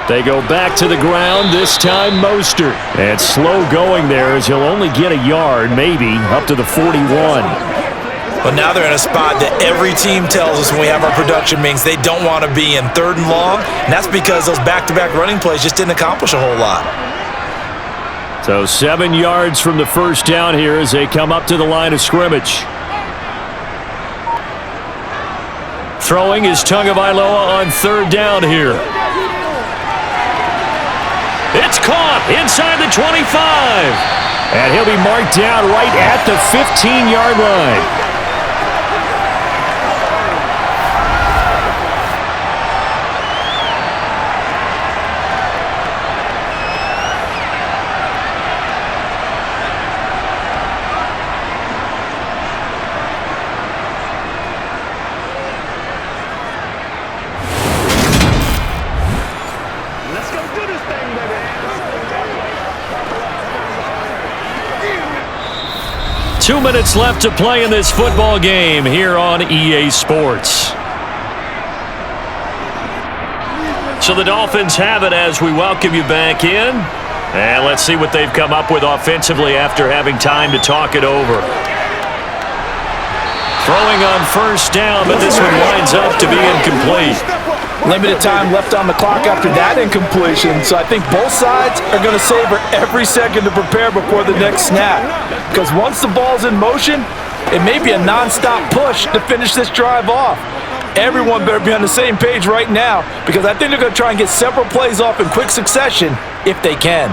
They go back to the ground, this time Mostert. And slow going there as he'll only get a yard, maybe, up to the 41. But now they're in a spot that every team tells us when we have our production meetings they don't want to be in, 3rd and long. And that's because those back-to-back running plays just didn't accomplish a whole lot. So 7 yards from the first down here as they come up to the line of scrimmage. Throwing is Tagovailoa on 3rd down here. It's caught inside the 25. And he'll be marked down right at the 15-yard line. Let's go do this thing, baby. 2 minutes left to play in this football game here on EA Sports. So the Dolphins have it as we welcome you back in. And let's see what they've come up with offensively after having time to talk it over. Throwing on first down, but this one winds up to be incomplete. Limited time left on the clock after that incompletion, so I think both sides are going to savor every second to prepare before the next snap. Because once the ball's in motion, it may be a non-stop push to finish this drive off. Everyone better be on the same page right now, because I think they're going to try and get several plays off in quick succession if they can.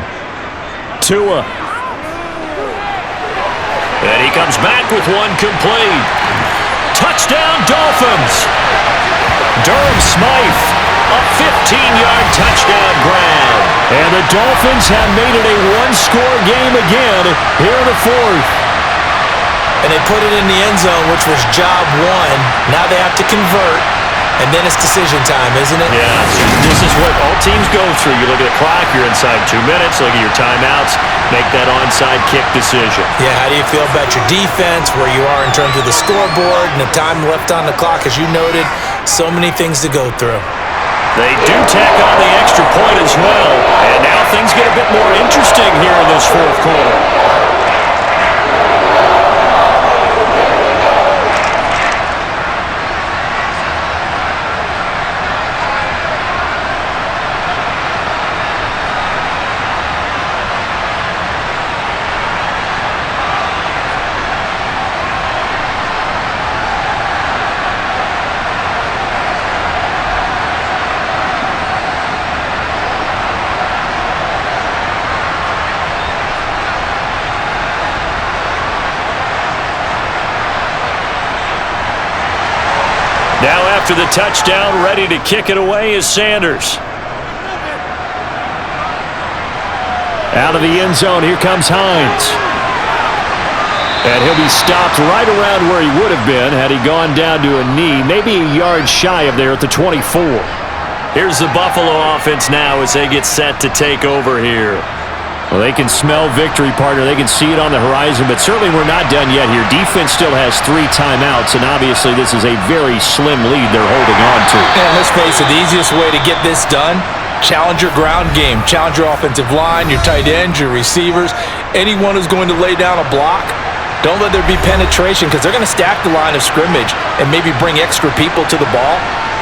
Tua. And he comes back with one complete. Touchdown, Dolphins. Durham Smythe, a 15-yard touchdown grab. And the Dolphins have made it a one-score game again here in the 4th. And they put it in the end zone, which was job 1. Now they have to convert, and then it's decision time, isn't it? Yeah, this is what all teams go through. You look at the clock, you're inside 2 minutes, look at your timeouts, make that onside kick decision. Yeah, how do you feel about your defense, where you are in terms of the scoreboard, and the time left on the clock, as you noted, so many things to go through. They do tack on the extra point as well, and now things get a bit more interesting here in this 4th quarter. Now after the touchdown, ready to kick it away is Sanders. Out of the end zone, here comes Hines. And he'll be stopped right around where he would have been had he gone down to a knee, maybe a yard shy of there at the 24. Here's the Buffalo offense now as they get set to take over here. Well, they can smell victory, partner. They can see it on the horizon, but certainly we're not done yet here. Defense still has 3 timeouts, and obviously this is a very slim lead they're holding on to. And let's face it, the easiest way to get this done, challenge your ground game. Challenge your offensive line, your tight ends, your receivers, anyone who's going to lay down a block. Don't let there be penetration, because they're going to stack the line of scrimmage and maybe bring extra people to the ball.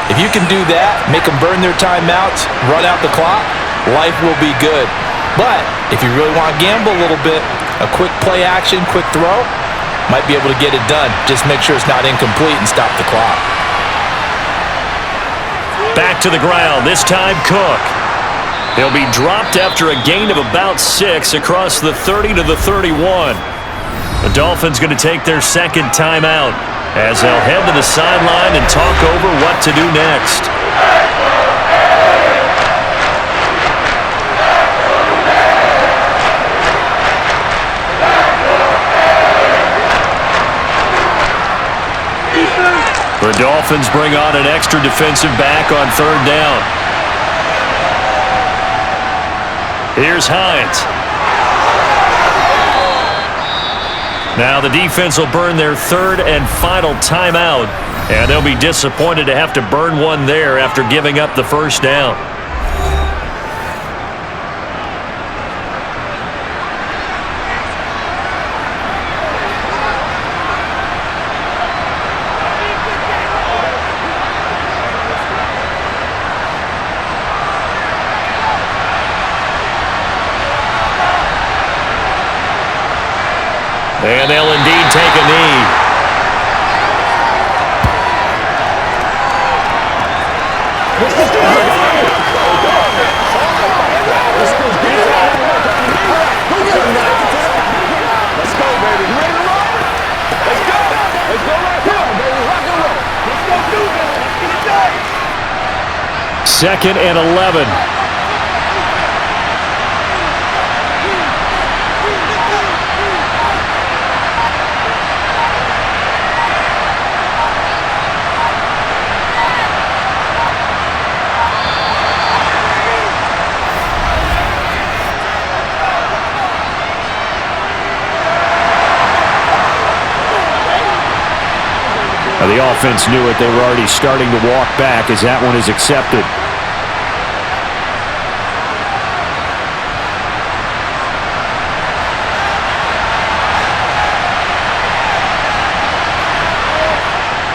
If you can do that, make them burn their timeouts, run out the clock, life will be good. But if you really want to gamble a little bit, a quick play action, quick throw, might be able to get it done. Just make sure it's not incomplete and stop the clock. Back to the ground, this time Cook. He'll be dropped after a gain of about 6 across the 30 to the 31. The Dolphins going to take their second timeout as they'll head to the sideline and talk over what to do next. The Dolphins bring on an extra defensive back on 3rd down. Here's Hines. Now the defense will burn their 3rd and final timeout, and they'll be disappointed to have to burn one there after giving up the first down. And they'll indeed take a knee. Let's go, baby. You ready to roll? Let's go. Let's go right here, baby. Rock and roll. Let's go do this. Let's get it done. 2nd and 11. The offense knew it. They were already starting to walk back as that one is accepted.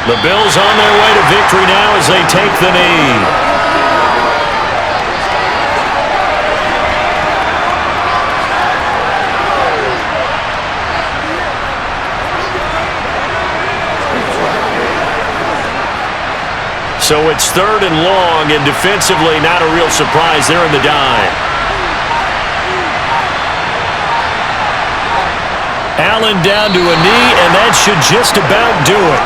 The Bills on their way to victory now as they take the knee. So it's 3rd and long, and defensively not a real surprise. They're in the dime. Allen down to a knee, and that should just about do it.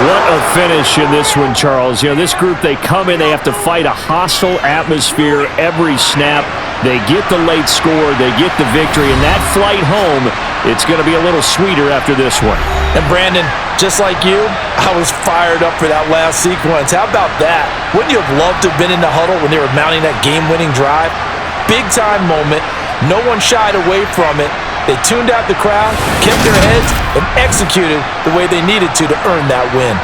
What a finish in this one, Charles. You know, this group, they come in, they have to fight a hostile atmosphere every snap. They get the late score, they get the victory, and that flight home, it's going to be a little sweeter after this one. And Brandon, just like you, I was fired up for that last sequence. How about that? Wouldn't you have loved to have been in the huddle when they were mounting that game-winning drive? Big-time moment. No one shied away from it. They tuned out the crowd, kept their heads, and executed the way they needed to earn that win.